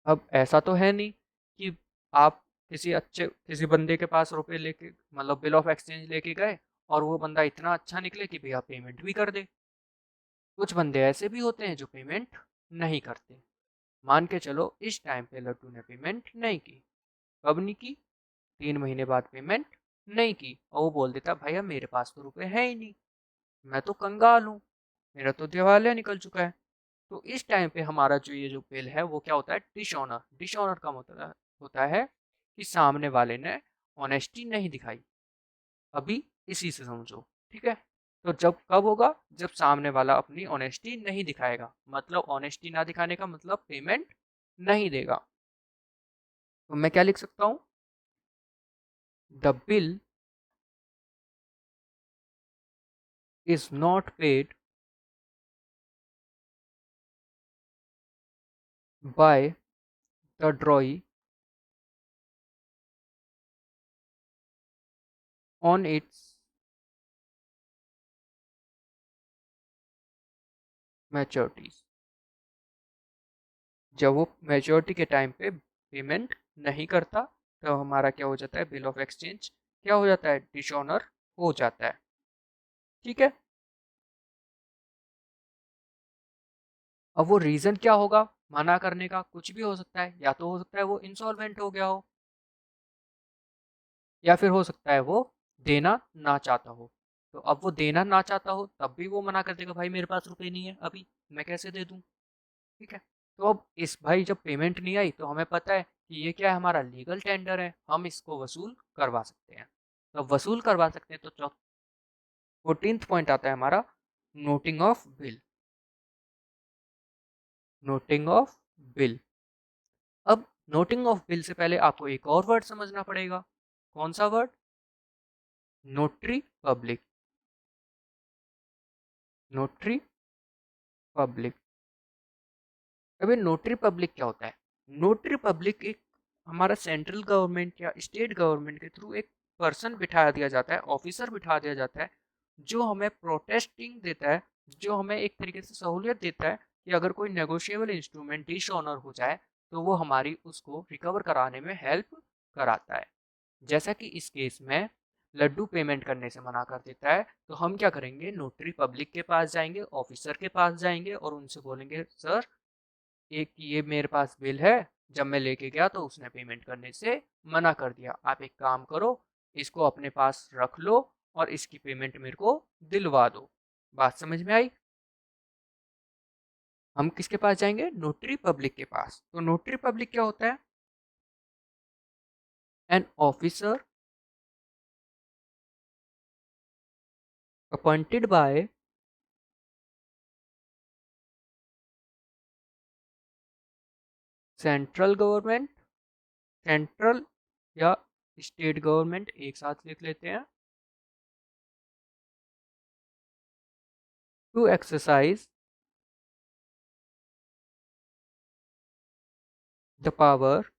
अब ऐसा तो है नहीं कि आप किसी बंदे के पास रुपए लेके, मतलब बिल ऑफ एक्सचेंज लेके गए और वो बंदा इतना अच्छा निकले कि भैया पेमेंट भी कर दे। कुछ बंदे ऐसे भी होते हैं जो पेमेंट नहीं करते। मान के चलो इस टाइम पे लड्डू ने पेमेंट नहीं की, कब नहीं की, 3 महीने बाद पेमेंट नहीं की, और वो बोल देता भैया मेरे पास तो रुपए है ही नहीं, मैं तो कंगाल हूँ, मेरा तो दिवालिया निकल चुका है। तो इस टाइम पे हमारा जो ये जो बिल है वो क्या होता है, डिसऑनर। डिसऑनर का मतलब होता है कि सामने वाले ने ऑनेस्टी नहीं दिखाई। अभी इसी से समझो, ठीक है? तो जब कब होगा, जब सामने वाला अपनी ऑनेस्टी नहीं दिखाएगा, मतलब ऑनेस्टी ना दिखाने का मतलब पेमेंट नहीं देगा। तो मैं क्या लिख सकता हूँ, the bill is not paid by the ड्रॉई on it's मैच्योरिटीज। जब वो मैच्योरिटी के टाइम पे पेमेंट नहीं करता तो हमारा क्या हो जाता है, बिल ऑफ एक्सचेंज क्या हो जाता है, डिसऑनर हो जाता है। ठीक है, अब वो रीजन क्या होगा मना करने का, कुछ भी हो सकता है, या तो हो सकता है वो इंसॉल्वेंट हो गया हो, या फिर हो सकता है वो देना ना चाहता हो। तो अब वो देना ना चाहता हो तब भी वो मना कर देगा, भाई मेरे पास रुपए नहीं है अभी, मैं कैसे दे दूं। ठीक है, तो अब इस भाई जब पेमेंट नहीं आई तो हमें पता है कि ये क्या है, हमारा लीगल टेंडर है, हम इसको वसूल करवा सकते हैं। तो अब वसूल करवा सकते हैं, तो 14th पॉइंट आता है हमारा, noting of bill. Noting of bill. अब नोटिंग ऑफ बिल से पहले आपको एक और वर्ड समझना पड़ेगा। कौन सा word, notary public. Notary public. अभी नोटरी पब्लिक क्या होता है? नोटरी पब्लिक एक हमारा सेंट्रल गवर्नमेंट या स्टेट गवर्नमेंट के थ्रू एक पर्सन बिठा दिया जाता है, ऑफिसर बिठा दिया जाता है, जो हमें प्रोटेस्टिंग देता है, जो हमें एक तरीके से सहूलियत देता है कि अगर कोई नेगोशिएबल इंस्ट्रूमेंट डिसऑनर हो जाए तो वो हमारी उसको रिकवर कराने में हेल्प कराता है। जैसा कि इस केस में लड्डू पेमेंट करने से मना कर देता है, तो हम क्या करेंगे, नोटरी पब्लिक के पास जाएंगे, ऑफिसर के पास जाएंगे और उनसे बोलेंगे सर एक ये मेरे पास बिल है, जब मैं लेके गया तो उसने पेमेंट करने से मना कर दिया, आप एक काम करो इसको अपने पास रख लो और इसकी पेमेंट मेरे को दिलवा दो। बात समझ में आई? हम किसके पास जाएंगे? नोटरी पब्लिक के पास। तो नोटरी पब्लिक क्या होता है? An officer appointed by central government, central या स्टेट गवर्नमेंट एक साथ लिख लेते हैं, to exercise the power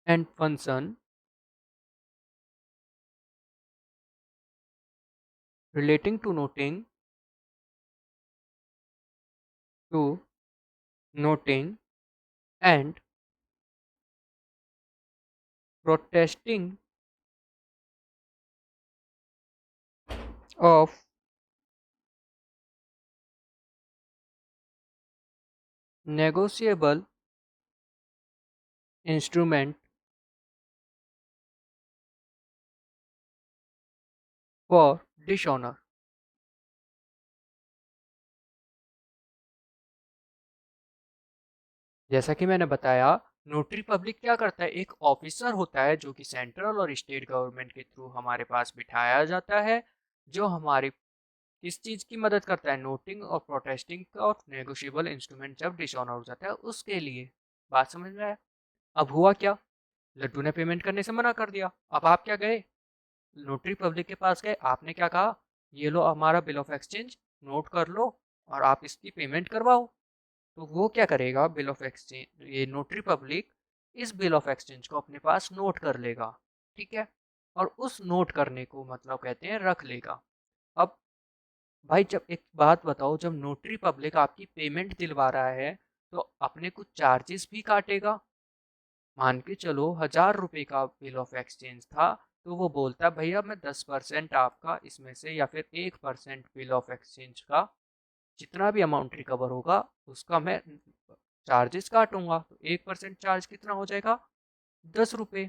and function relating to noting and protesting of negotiable instrument for dishonor। जैसा कि मैंने बताया, नोटरी पब्लिक क्या करता है, एक ऑफिसर होता है जो कि सेंट्रल और स्टेट गवर्नमेंट के थ्रू हमारे पास बिठाया जाता है, जो हमारी किस चीज़ की मदद करता है, नोटिंग और प्रोटेस्टिंग का और नेगोशिएबल इंस्ट्रूमेंट जब डिसऑनर हो जाता है उसके लिए। बात समझ में आया? अब हुआ क्या, लड्डू ने पेमेंट करने से मना कर दिया। अब आप क्या गए, नोटरी पब्लिक के पास गए, आपने क्या कहा, ये लो हमारा बिल ऑफ एक्सचेंज, नोट कर लो और आप इसकी पेमेंट करवाओ। तो वो क्या करेगा, बिल ऑफ एक्सचेंज, ये नोटरी पब्लिक इस बिल ऑफ एक्सचेंज को अपने पास नोट कर लेगा, ठीक है, और उस नोट करने को मतलब कहते हैं रख लेगा। अब भाई जब एक बात बताओ, जब नोटरी पब्लिक आपकी पेमेंट दिलवा रहा है तो अपने कुछ चार्जेस भी काटेगा। मान के चलो 1000 रुपये का बिल ऑफ एक्सचेंज था, तो वो बोलता है भैया मैं 10% आपका इसमें से या फिर 1% बिल ऑफ एक्सचेंज का जितना भी अमाउंट रिकवर होगा उसका मैं चार्जेस काटूंगा। तो 1% चार्ज कितना हो जाएगा, 10 रुपये।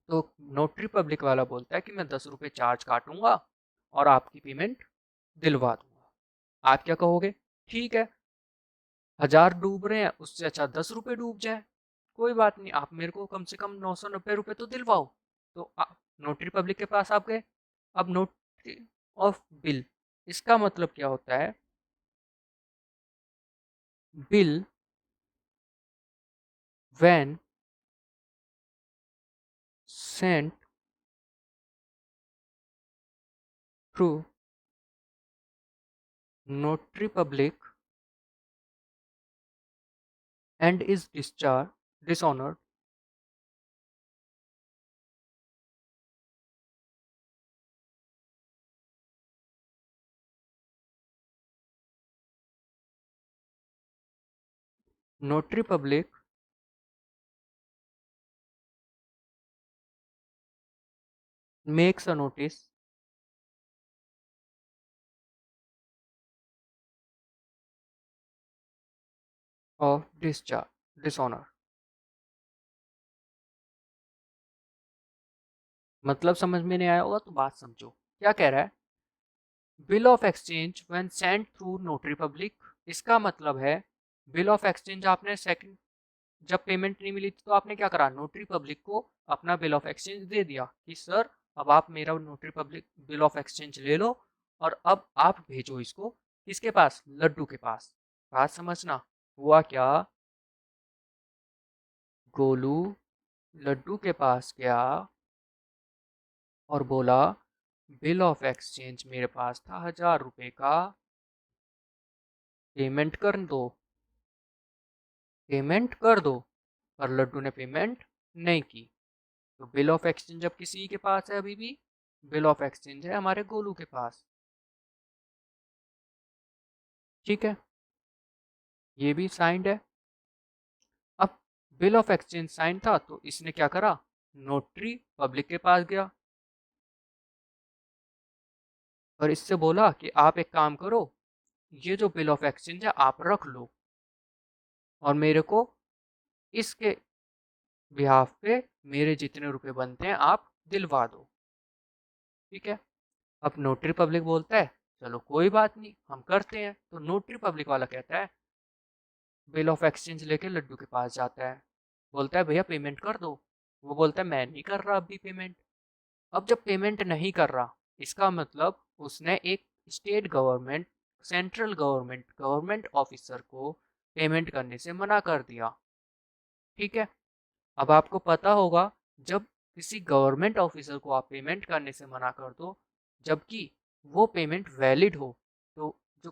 तो नोटरी पब्लिक वाला बोलता है कि मैं 10 रुपये चार्ज काटूंगा और आपकी पेमेंट दिलवा दूंगा। आप क्या कहोगे, ठीक है 1000 डूब रहे हैं उससे अच्छा 10 रुपये डूब जाए, कोई बात नहीं, आप मेरे को कम से कम 990 रुपये तो दिलवाओ। तो नोटरी पब्लिक के पास आप गए। अब नोटरी ऑफ बिल, इसका मतलब क्या होता है, bill when Saint through notary public and is discharged dishonored। notary public makes a notice of discharge dishonor। मतलब समझ में नहीं आया होगा तो बात समझो, क्या कह रहा है, bill of exchange when Saint through notary public, इसका मतलब है बिल ऑफ एक्सचेंज आपने सेकंड जब पेमेंट नहीं मिली थी तो आपने क्या करा, नोटरी पब्लिक को अपना बिल ऑफ एक्सचेंज दे दिया कि सर अब आप मेरा notary public bill of exchange ले लो और अब आप भेजो इसको किसके पास, लड्डू के पास। बात समझना, हुआ क्या, गोलू लड्डू के पास गया और बोला बिल ऑफ एक्सचेंज मेरे पास था 1000 रुपये का, पेमेंट कर दो, पेमेंट कर दो, पर लड्डू ने पेमेंट नहीं की। तो बिल ऑफ एक्सचेंज अब किसी के पास है? अभी भी बिल ऑफ एक्सचेंज है हमारे गोलू के पास। ठीक है, ये भी साइंड है। अब बिल ऑफ एक्सचेंज साइन था तो इसने क्या करा, नोटरी पब्लिक के पास गया और इससे बोला कि आप एक काम करो, ये जो बिल ऑफ एक्सचेंज है आप रख लो और मेरे को इसके बिहाफ पे मेरे जितने रुपए बनते हैं आप दिलवा दो। ठीक है, अब नोटरी पब्लिक बोलता है चलो कोई बात नहीं हम करते हैं। तो नोटरी पब्लिक वाला कहता है, बिल ऑफ एक्सचेंज लेके लड्डू के पास जाता है, बोलता है भैया पेमेंट कर दो। वो बोलता है मैं नहीं कर रहा अभी पेमेंट। अब जब पेमेंट नहीं कर रहा, इसका मतलब उसने एक state government, central government, government officer को पेमेंट करने से मना कर दिया। ठीक है, अब आपको पता होगा जब किसी गवर्नमेंट ऑफिसर को आप पेमेंट करने से मना कर दो जबकि वो पेमेंट वैलिड हो, तो जो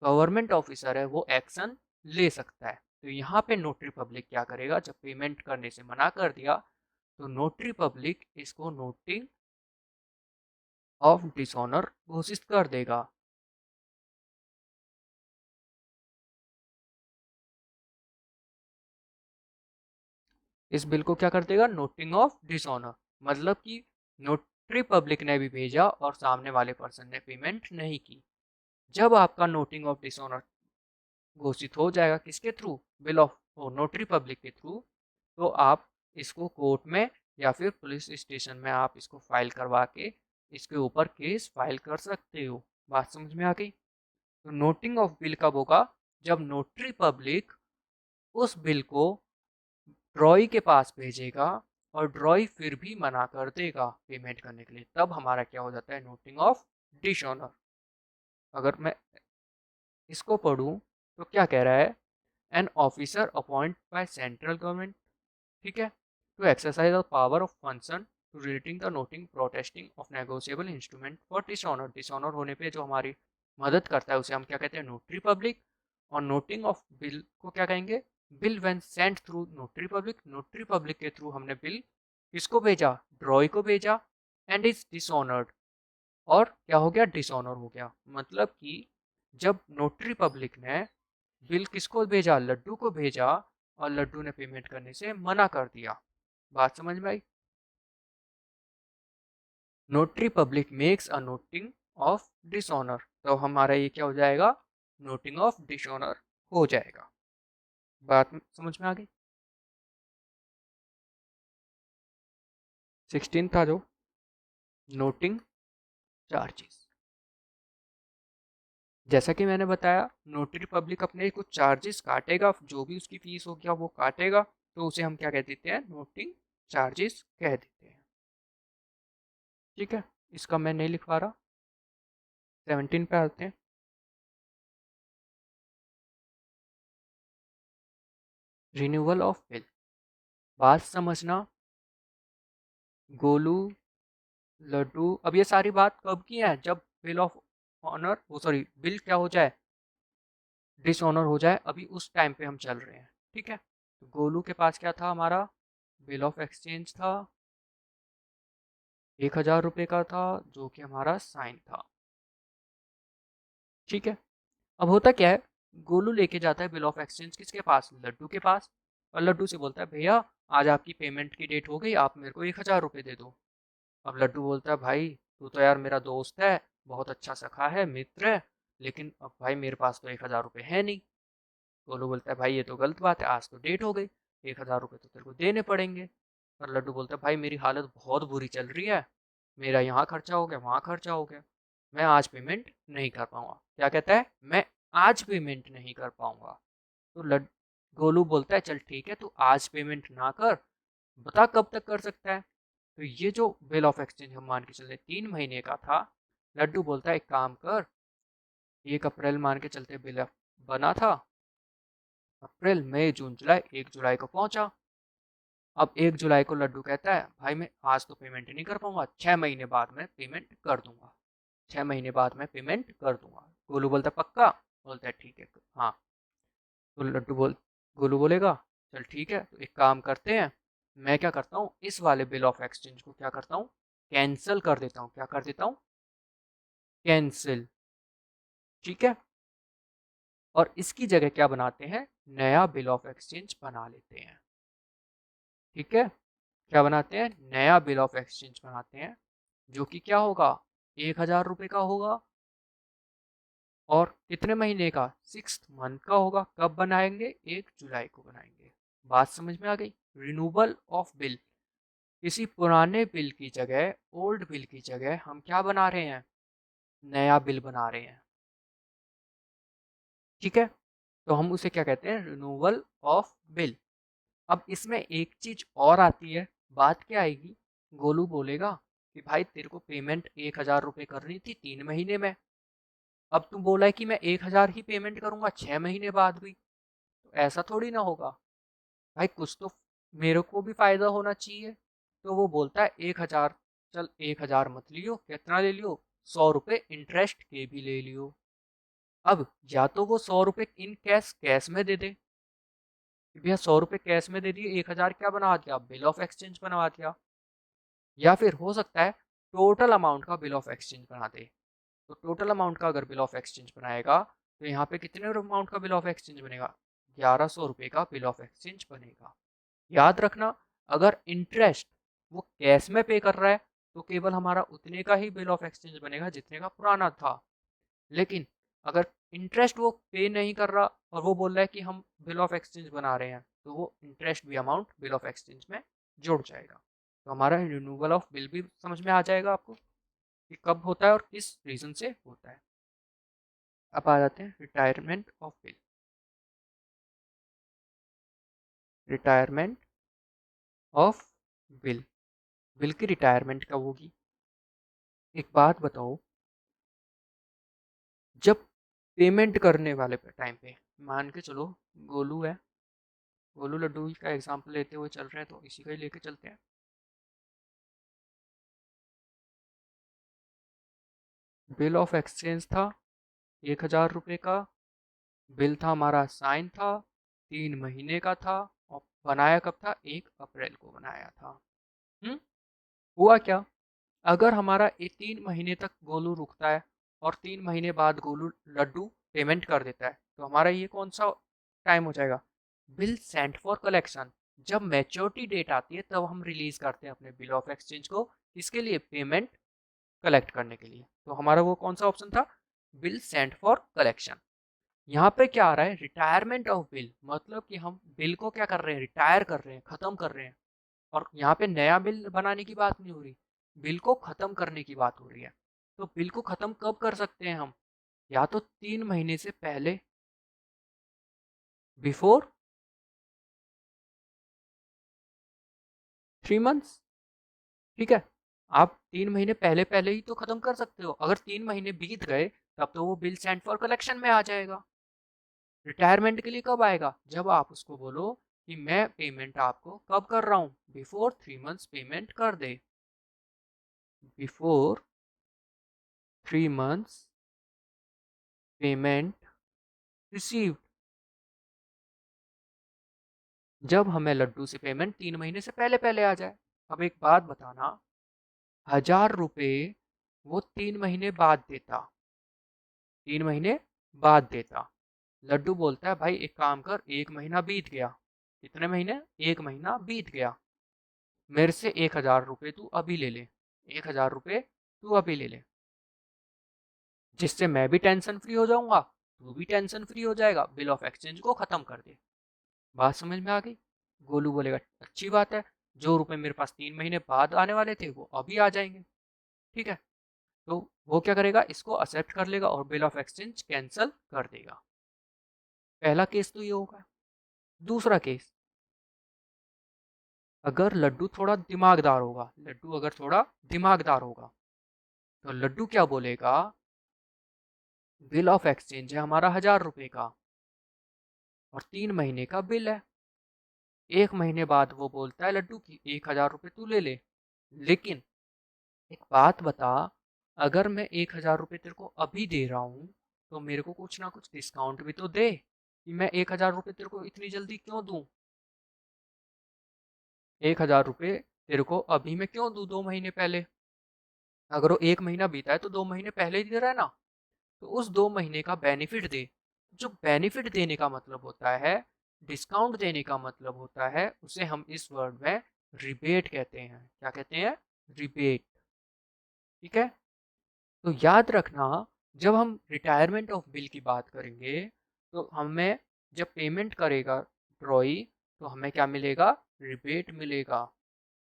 गवर्नमेंट ऑफिसर है वो एक्शन ले सकता है। तो यहाँ पे नोटरी पब्लिक क्या करेगा, जब पेमेंट करने से मना कर दिया तो नोटरी पब्लिक इसको नोटिंग ऑफ डिसऑनर घोषित कर देगा। इस बिल को क्या कर देगा, नोटिंग ऑफ डिसऑनर, मतलब कि नोटरी पब्लिक ने भी भेजा और सामने वाले पर्सन ने पेमेंट नहीं की। जब आपका नोटिंग ऑफ डिसऑनर घोषित हो जाएगा किसके through, bill of notary public के थ्रू, तो आप इसको कोर्ट में या फिर पुलिस स्टेशन में आप इसको फाइल करवा के इसके ऊपर केस फाइल कर सकते हो। बात समझ में आ गई? तो नोटिंग ऑफ बिल कब होगा, जब नोटरी पब्लिक उस बिल को ड्रॉई के पास भेजेगा और ड्रॉई फिर भी मना कर देगा पेमेंट करने के लिए, तब हमारा क्या हो जाता है, नोटिंग ऑफ डिसऑनर। अगर मैं इसको पढ़ूं तो क्या कह रहा है, an officer appoint by central government, ठीक है, to exercise the power of function to reading the noting protesting of negotiable instrument for dishonour. Dishonour होने पे जो हमारी मदद करता है उसे हम क्या कहते हैं, नोटरी पब्लिक। और नोटिंग ऑफ बिल को क्या कहेंगे, bill when Saint through notary public. Notary public के थ्रू हमने बिल किसको भेजा, ड्रॉय को भेजा, एंड इज डिसऑनर्ड, और क्या हो गया, डिसऑनर हो गया। मतलब कि जब नोटरी पब्लिक ने बिल किसको भेजा, लड्डू को भेजा, और लड्डू ने पेमेंट करने से मना कर दिया। बात समझ में आई? Notary public makes a noting of dishonour, तो हमारा ये क्या हो जाएगा, नोटिंग ऑफ डिसऑनर हो जाएगा। बात समझ में आ गई? 16 था जो नोटिंग चार्जेस, जैसा कि मैंने बताया नोटरी पब्लिक अपने कुछ चार्जेस काटेगा, जो भी उसकी फीस हो गया वो काटेगा, तो उसे हम क्या कह देते हैं, नोटिंग चार्जेस कह देते हैं। ठीक है, इसका मैं नहीं लिखवा रहा। 17 पे आते हैं। Renewal of bill. बात समझना, गोलू, लड्डू, अब ये सारी बात कब की है, जब बिल ऑफ ऑनर, वो सॉरी बिल क्या हो जाए, डिसऑनर हो जाए, अभी उस टाइम पे हम चल रहे हैं। ठीक है, तो गोलू के पास क्या था, हमारा बिल ऑफ एक्सचेंज था, 1000 रुपये का था, जो कि हमारा साइन था। ठीक है, अब होता क्या है, गोलू लेके जाता है बिल ऑफ एक्सचेंज किसके पास, लड्डू के पास, और लड्डू से बोलता है भैया आज आपकी पेमेंट की डेट हो गई, आप मेरे को 1000 रुपये दे दो। अब लड्डू बोलता है भाई तू तो यार मेरा दोस्त है, बहुत अच्छा सखा है, मित्र है, लेकिन अब भाई मेरे पास तो 1000 रुपये है नहीं। गोलू बोलता है भाई ये तो गलत बात है, आज तो डेट हो गई, 1000 रुपये तो तेरे को देने पड़ेंगे। और लड्डू बोलता है भाई मेरी हालत बहुत बुरी चल रही है, मेरा यहाँ खर्चा हो गया, वहाँ खर्चा हो गया, मैं आज पेमेंट नहीं कर पाऊंगा। क्या कहता है, मैं आज पेमेंट नहीं कर पाऊंगा। तो गोलू बोलता है चल ठीक है, तू आज पेमेंट ना कर, बता कब तक कर सकता है। तो ये जो बिल ऑफ एक्सचेंज हम मान के चलते 3 महीने का था, लड्डू बोलता है एक काम कर, 1 अप्रैल मान के चलते बिल बना था, अप्रैल मई जून जुलाई, 1 जुलाई को पहुंचा। अब 1 जुलाई को लड्डू कहता है भाई मैं आज तो पेमेंट नहीं कर पाऊंगा, 6 महीने बाद मैं पेमेंट कर दूंगा, 6 महीने बाद मैं पेमेंट कर दूंगा। गोलू बोलता पक्का? बोलता है ठीक है हाँ। तो गोलू बोलेगा चल ठीक है, तो एक काम करते हैं, मैं क्या करता हूँ इस वाले बिल ऑफ एक्सचेंज को क्या करता हूँ, कैंसिल कर देता हूँ। क्या कर देता हूँ? कैंसिल। ठीक है। और इसकी जगह क्या बनाते हैं, नया बिल ऑफ एक्सचेंज बना लेते हैं। ठीक है। क्या बनाते हैं, नया बिल ऑफ एक्सचेंज बनाते हैं, जो कि क्या होगा, 1,000 रुपये का होगा। और कितने महीने का, 6th मंथ का होगा। कब बनाएंगे, 1 जुलाई को बनाएंगे। बात समझ में आ गई। रिन्यूअल ऑफ बिल, किसी पुराने बिल की जगह, ओल्ड बिल की जगह हम क्या बना रहे हैं, नया बिल बना रहे हैं। ठीक है। तो हम उसे क्या कहते हैं, रिन्यूअल ऑफ बिल। अब इसमें एक चीज और आती है। बात क्या आएगी, गोलू बोलेगा कि भाई तेरे को पेमेंट 1,000 रुपये करनी थी 3 महीने में, अब तू बोला है कि मैं 1,000 ही पेमेंट करूंगा 6 महीने बाद भी, तो ऐसा थोड़ी ना होगा भाई, कुछ तो मेरे को भी फायदा होना चाहिए। तो वो बोलता है 1,000, चल 1,000 मत लियो, कितना ले लियो, 100 रुपये इंटरेस्ट के भी ले लियो। अब या तो वो 100 रुपये इन कैश कैश में दे दे कि भैया 100 रुपये कैश में दे दिए, 1,000 क्या बनवा दिया, बिल ऑफ एक्सचेंज बनवा दिया। या फिर हो सकता है टोटल अमाउंट का बिल ऑफ एक्सचेंज बना दे। तो टोटल अमाउंट का अगर बिल ऑफ एक्सचेंज बनाएगा तो यहाँ पे कितने अमाउंट का बिल ऑफ एक्सचेंज बनेगा, 1,100 रुपये का बिल ऑफ एक्सचेंज बनेगा। याद रखना, अगर इंटरेस्ट वो कैश में पे कर रहा है तो केवल हमारा उतने का ही बिल ऑफ एक्सचेंज बनेगा जितने का पुराना था। लेकिन अगर इंटरेस्ट वो पे नहीं कर रहा और वो बोल रहा है कि हम बिल ऑफ एक्सचेंज बना रहे हैं, तो वो इंटरेस्ट भी अमाउंट बिल ऑफ एक्सचेंज में जुड़ जाएगा। तो हमारा रिन्यूअल ऑफ बिल भी समझ में आ जाएगा आपको कि कब होता है और किस रीजन से होता है। अब आ जाते हैं retirement of bill. Retirement of bill, bill की रिटायरमेंट कब होगी। एक बात बताओ, जब पेमेंट करने वाले टाइम पे, मान के चलो गोलू है, गोलू लड्डू का एग्जांपल लेते हुए चल रहे हैं तो इसी का ही लेके चलते हैं। बिल ऑफ एक्सचेंज था 1,000 रुपये का, बिल था हमारा साइन था, 3 महीने का था, और बनाया कब था, 1 अप्रैल को बनाया था। हम्म। हुआ क्या, अगर हमारा ये 3 महीने तक गोलू रुकता है और 3 महीने बाद गोलू लड्डू पेमेंट कर देता है, तो हमारा ये कौन सा टाइम हो जाएगा, बिल सेंट फॉर कलेक्शन। जब मैच्योरिटी डेट आती है तब हम रिलीज करते हैं अपने बिल ऑफ एक्सचेंज को, किसके लिए, पेमेंट कलेक्ट करने के लिए। तो हमारा वो कौन सा ऑप्शन था, बिल सेंट फॉर कलेक्शन। यहाँ पे क्या आ रहा है, रिटायरमेंट ऑफ बिल, मतलब कि हम बिल को क्या कर रहे हैं, रिटायर कर रहे हैं, खत्म कर रहे हैं। और यहाँ पे नया बिल बनाने की बात नहीं हो रही, बिल को खत्म करने की बात हो रही है। तो बिल को खत्म कब कर सकते हैं हम, या तो 3 महीने से पहले, बिफोर 3 मंथ्स। ठीक है। आप 3 महीने पहले पहले ही तो खत्म कर सकते हो, अगर 3 महीने बीत गए तब तो वो बिल सेंट फॉर कलेक्शन में आ जाएगा। रिटायरमेंट के लिए कब आएगा, जब आप उसको बोलो कि मैं पेमेंट आपको कब कर रहा हूँ, बिफोर 3 मंथ्स पेमेंट कर दे, बिफोर 3 मंथ्स पेमेंट रिसीव्ड। जब हमें लड्डू से पेमेंट 3 महीने से पहले पहले आ जाए। अब एक बात बताना, 1,000 रुपये वो 3 महीने बाद देता, 3 महीने बाद देता। लड्डू बोलता है भाई एक काम कर, 1 महीना बीत गया, कितने महीने, 1 महीना बीत गया, मेरे से 1,000 रुपये तू अभी ले ले, 1,000 रुपये तू अभी ले ले, जिससे मैं भी टेंशन फ्री हो जाऊंगा, तू भी टेंशन फ्री हो जाएगा, बिल ऑफ एक्सचेंज को खत्म कर दे। बात समझ में आ गई। गोलू बोलेगा अच्छी बात है, जो रुपए मेरे पास 3 महीने बाद आने वाले थे वो अभी आ जाएंगे। ठीक है। तो वो क्या करेगा, इसको एक्सेप्ट कर लेगा और बिल ऑफ एक्सचेंज कैंसिल कर देगा। पहला केस तो ये होगा। दूसरा केस, अगर लड्डू थोड़ा दिमागदार होगा, लड्डू अगर थोड़ा दिमागदार होगा, तो लड्डू क्या बोलेगा, बिल ऑफ एक्सचेंज है हमारा 1,000 रुपये का और 3 महीने का बिल है, 1 महीने बाद वो बोलता है लड्डू की 1,000 रुपये तू ले ले। लेकिन एक बात बता, अगर मैं 1,000 रुपये तेरे को अभी दे रहा हूँ तो मेरे को कुछ ना कुछ डिस्काउंट भी तो दे कि मैं 1,000 रुपये तेरे को इतनी जल्दी क्यों दूं। 1,000 रुपये तेरे को अभी मैं क्यों दूं 2 महीने पहले। अगर वो 1 महीना बीता है तो 2 महीने पहले ही दे रहा है ना, तो उस 2 महीने का बेनिफिट दे। जो बेनिफिट देने का मतलब होता है, डिस्काउंट देने का मतलब होता है, उसे हम इस वर्ड में रिबेट कहते हैं। क्या कहते हैं? रिबेट। ठीक है। तो याद रखना, जब हम रिटायरमेंट ऑफ बिल की बात करेंगे तो हमें जब पेमेंट करेगा ड्रॉई तो हमें क्या मिलेगा? रिबेट मिलेगा।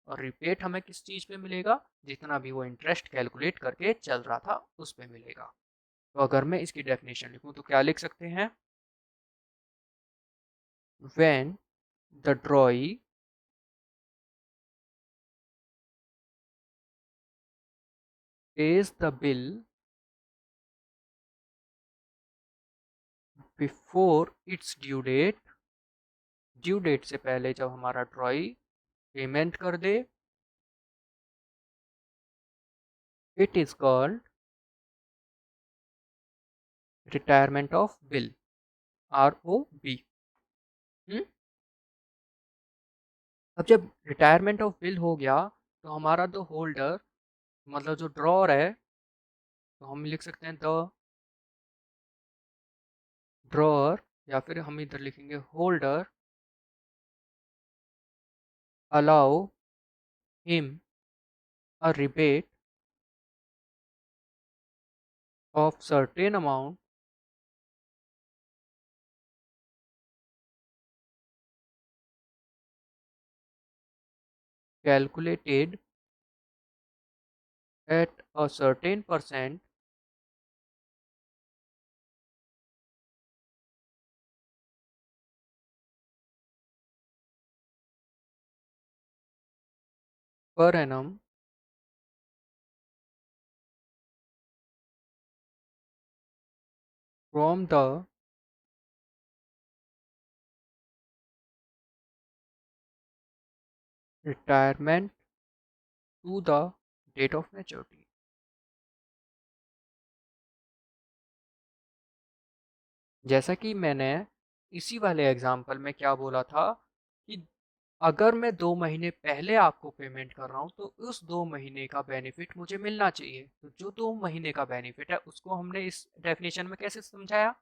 और रिबेट हमें किस चीज़ पे मिलेगा? जितना भी वो इंटरेस्ट कैलकुलेट करके चल रहा था उस पे मिलेगा। तो अगर मैं इसकी डेफिनेशन लिखूं तो क्या लिख सकते हैं? When the drawee pays the bill before its due date से पहले जब हमारा ड्रॉई पेमेंट कर दे, it is called retirement of bill. ROB। अब जब रिटायरमेंट ऑफ बिल हो गया तो हमारा द होल्डर, मतलब जो ड्रॉर है, तो हम लिख सकते हैं द ड्रॉर, या फिर हम इधर लिखेंगे holder allow him a rebate of certain amount calculated at a certain percent per annum from the retirement to the date of maturity। जैसा कि मैंने इसी वाले एग्जाम्पल में क्या बोला था कि अगर मैं 2 महीने पहले आपको पेमेंट कर रहा हूँ तो उस 2 महीने का बेनिफिट मुझे मिलना चाहिए। तो जो 2 महीने का बेनिफिट है उसको हमने इस डेफिनेशन में कैसे समझाया?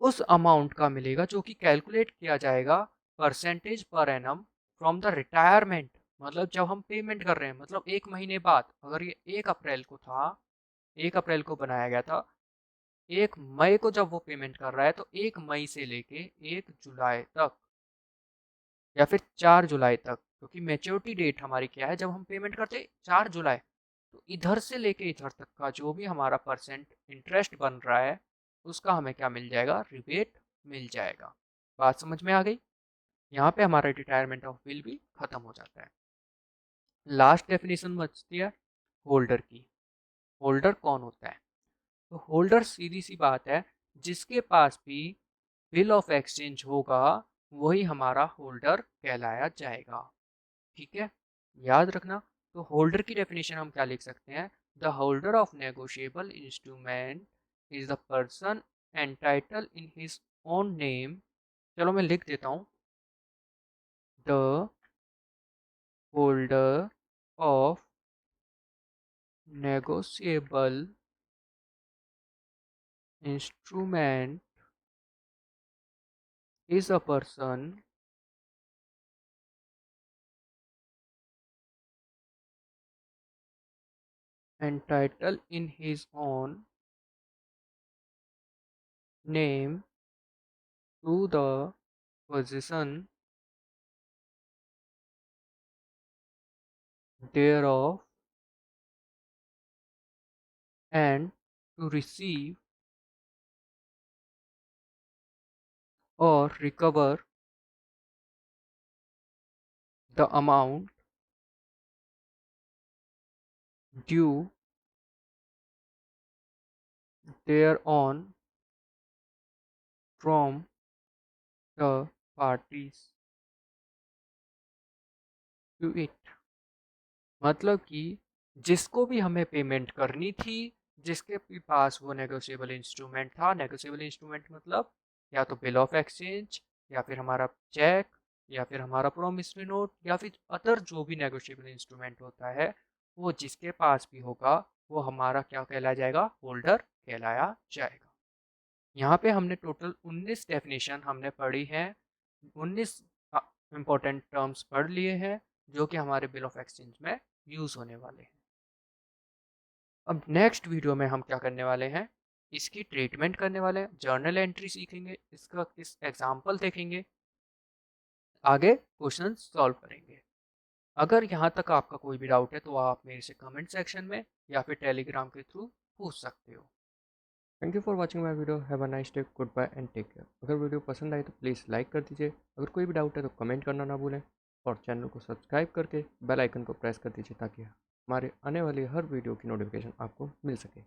उस अमाउंट का मिलेगा जो कि कैलकुलेट किया जाएगा percentage per annum from the retirement. मतलब जब हम पेमेंट कर रहे हैं, मतलब 1 महीने बाद, अगर ये 1 अप्रैल को था, 1 अप्रैल को बनाया गया था, 1 मई को जब वो पेमेंट कर रहा है तो 1 मई से लेके 1 जुलाई तक, या फिर 4 जुलाई तक, क्योंकि मेच्योरिटी डेट हमारी क्या है जब हम पेमेंट करते? 4 जुलाई। तो इधर से लेके इधर तक का जो भी हमारा परसेंट इंटरेस्ट बन रहा है उसका हमें क्या मिल जाएगा? रिबेट मिल जाएगा। बात समझ में आ गई? यहाँ पे हमारा रिटायरमेंट ऑफ बिल भी खत्म हो जाता है। लास्ट डेफिनेशन बचती है होल्डर की। होल्डर कौन होता है? तो होल्डर सीधी सी बात है, जिसके पास भी बिल ऑफ एक्सचेंज होगा वही हमारा होल्डर कहलाया जाएगा। ठीक है, याद रखना। तो होल्डर की डेफिनेशन हम क्या लिख सकते हैं? The holder of negotiable instrument is the person entitle in his own name. चलो मैं लिख देता हूँ। The holder of negotiable instrument is a person entitled in his own name to the possession thereof and to receive or recover the amount due thereon from the parties। To it, मतलब कि जिसको भी हमें payment करनी थी, जिसके भी पास वो नेगोशिएबल इंस्ट्रूमेंट था, नेगोशिएबल इंस्ट्रूमेंट मतलब या तो बिल ऑफ एक्सचेंज, या फिर हमारा चेक, या फिर हमारा प्रोमिसरी नोट, या फिर अदर जो भी नेगोशिएबल इंस्ट्रूमेंट होता है, वो जिसके पास भी होगा वो हमारा क्या कहलाया जाएगा, होल्डर कहलाया जाएगा। यहाँ पे हमने टोटल 19 डेफिनेशन हमने पढ़ी है, 19 इंपॉर्टेंट टर्म्स पढ़ लिए हैं जो कि हमारे बिल ऑफ एक्सचेंज में यूज़ होने वाले हैं। अब नेक्स्ट वीडियो में हम क्या करने वाले हैं, इसकी ट्रीटमेंट करने वाले हैं, जर्नल एंट्री सीखेंगे, इसका किस एग्जाम्पल देखेंगे, आगे क्वेश्चन सॉल्व करेंगे। अगर यहाँ तक आपका कोई भी डाउट है तो आप मेरे से कमेंट सेक्शन में या फिर टेलीग्राम के थ्रू पूछ सकते हो। Thank you for watching my video, have a nice day, good bye and take care. अगर वीडियो पसंद आए तो प्लीज़ लाइक कर दीजिए, अगर कोई भी डाउट है तो कमेंट करना ना भूलें, और चैनल को सब्सक्राइब करके बेल आइकन को प्रेस कर दीजिए ताकि हमारे आने वाली हर वीडियो की नोटिफिकेशन आपको मिल सके।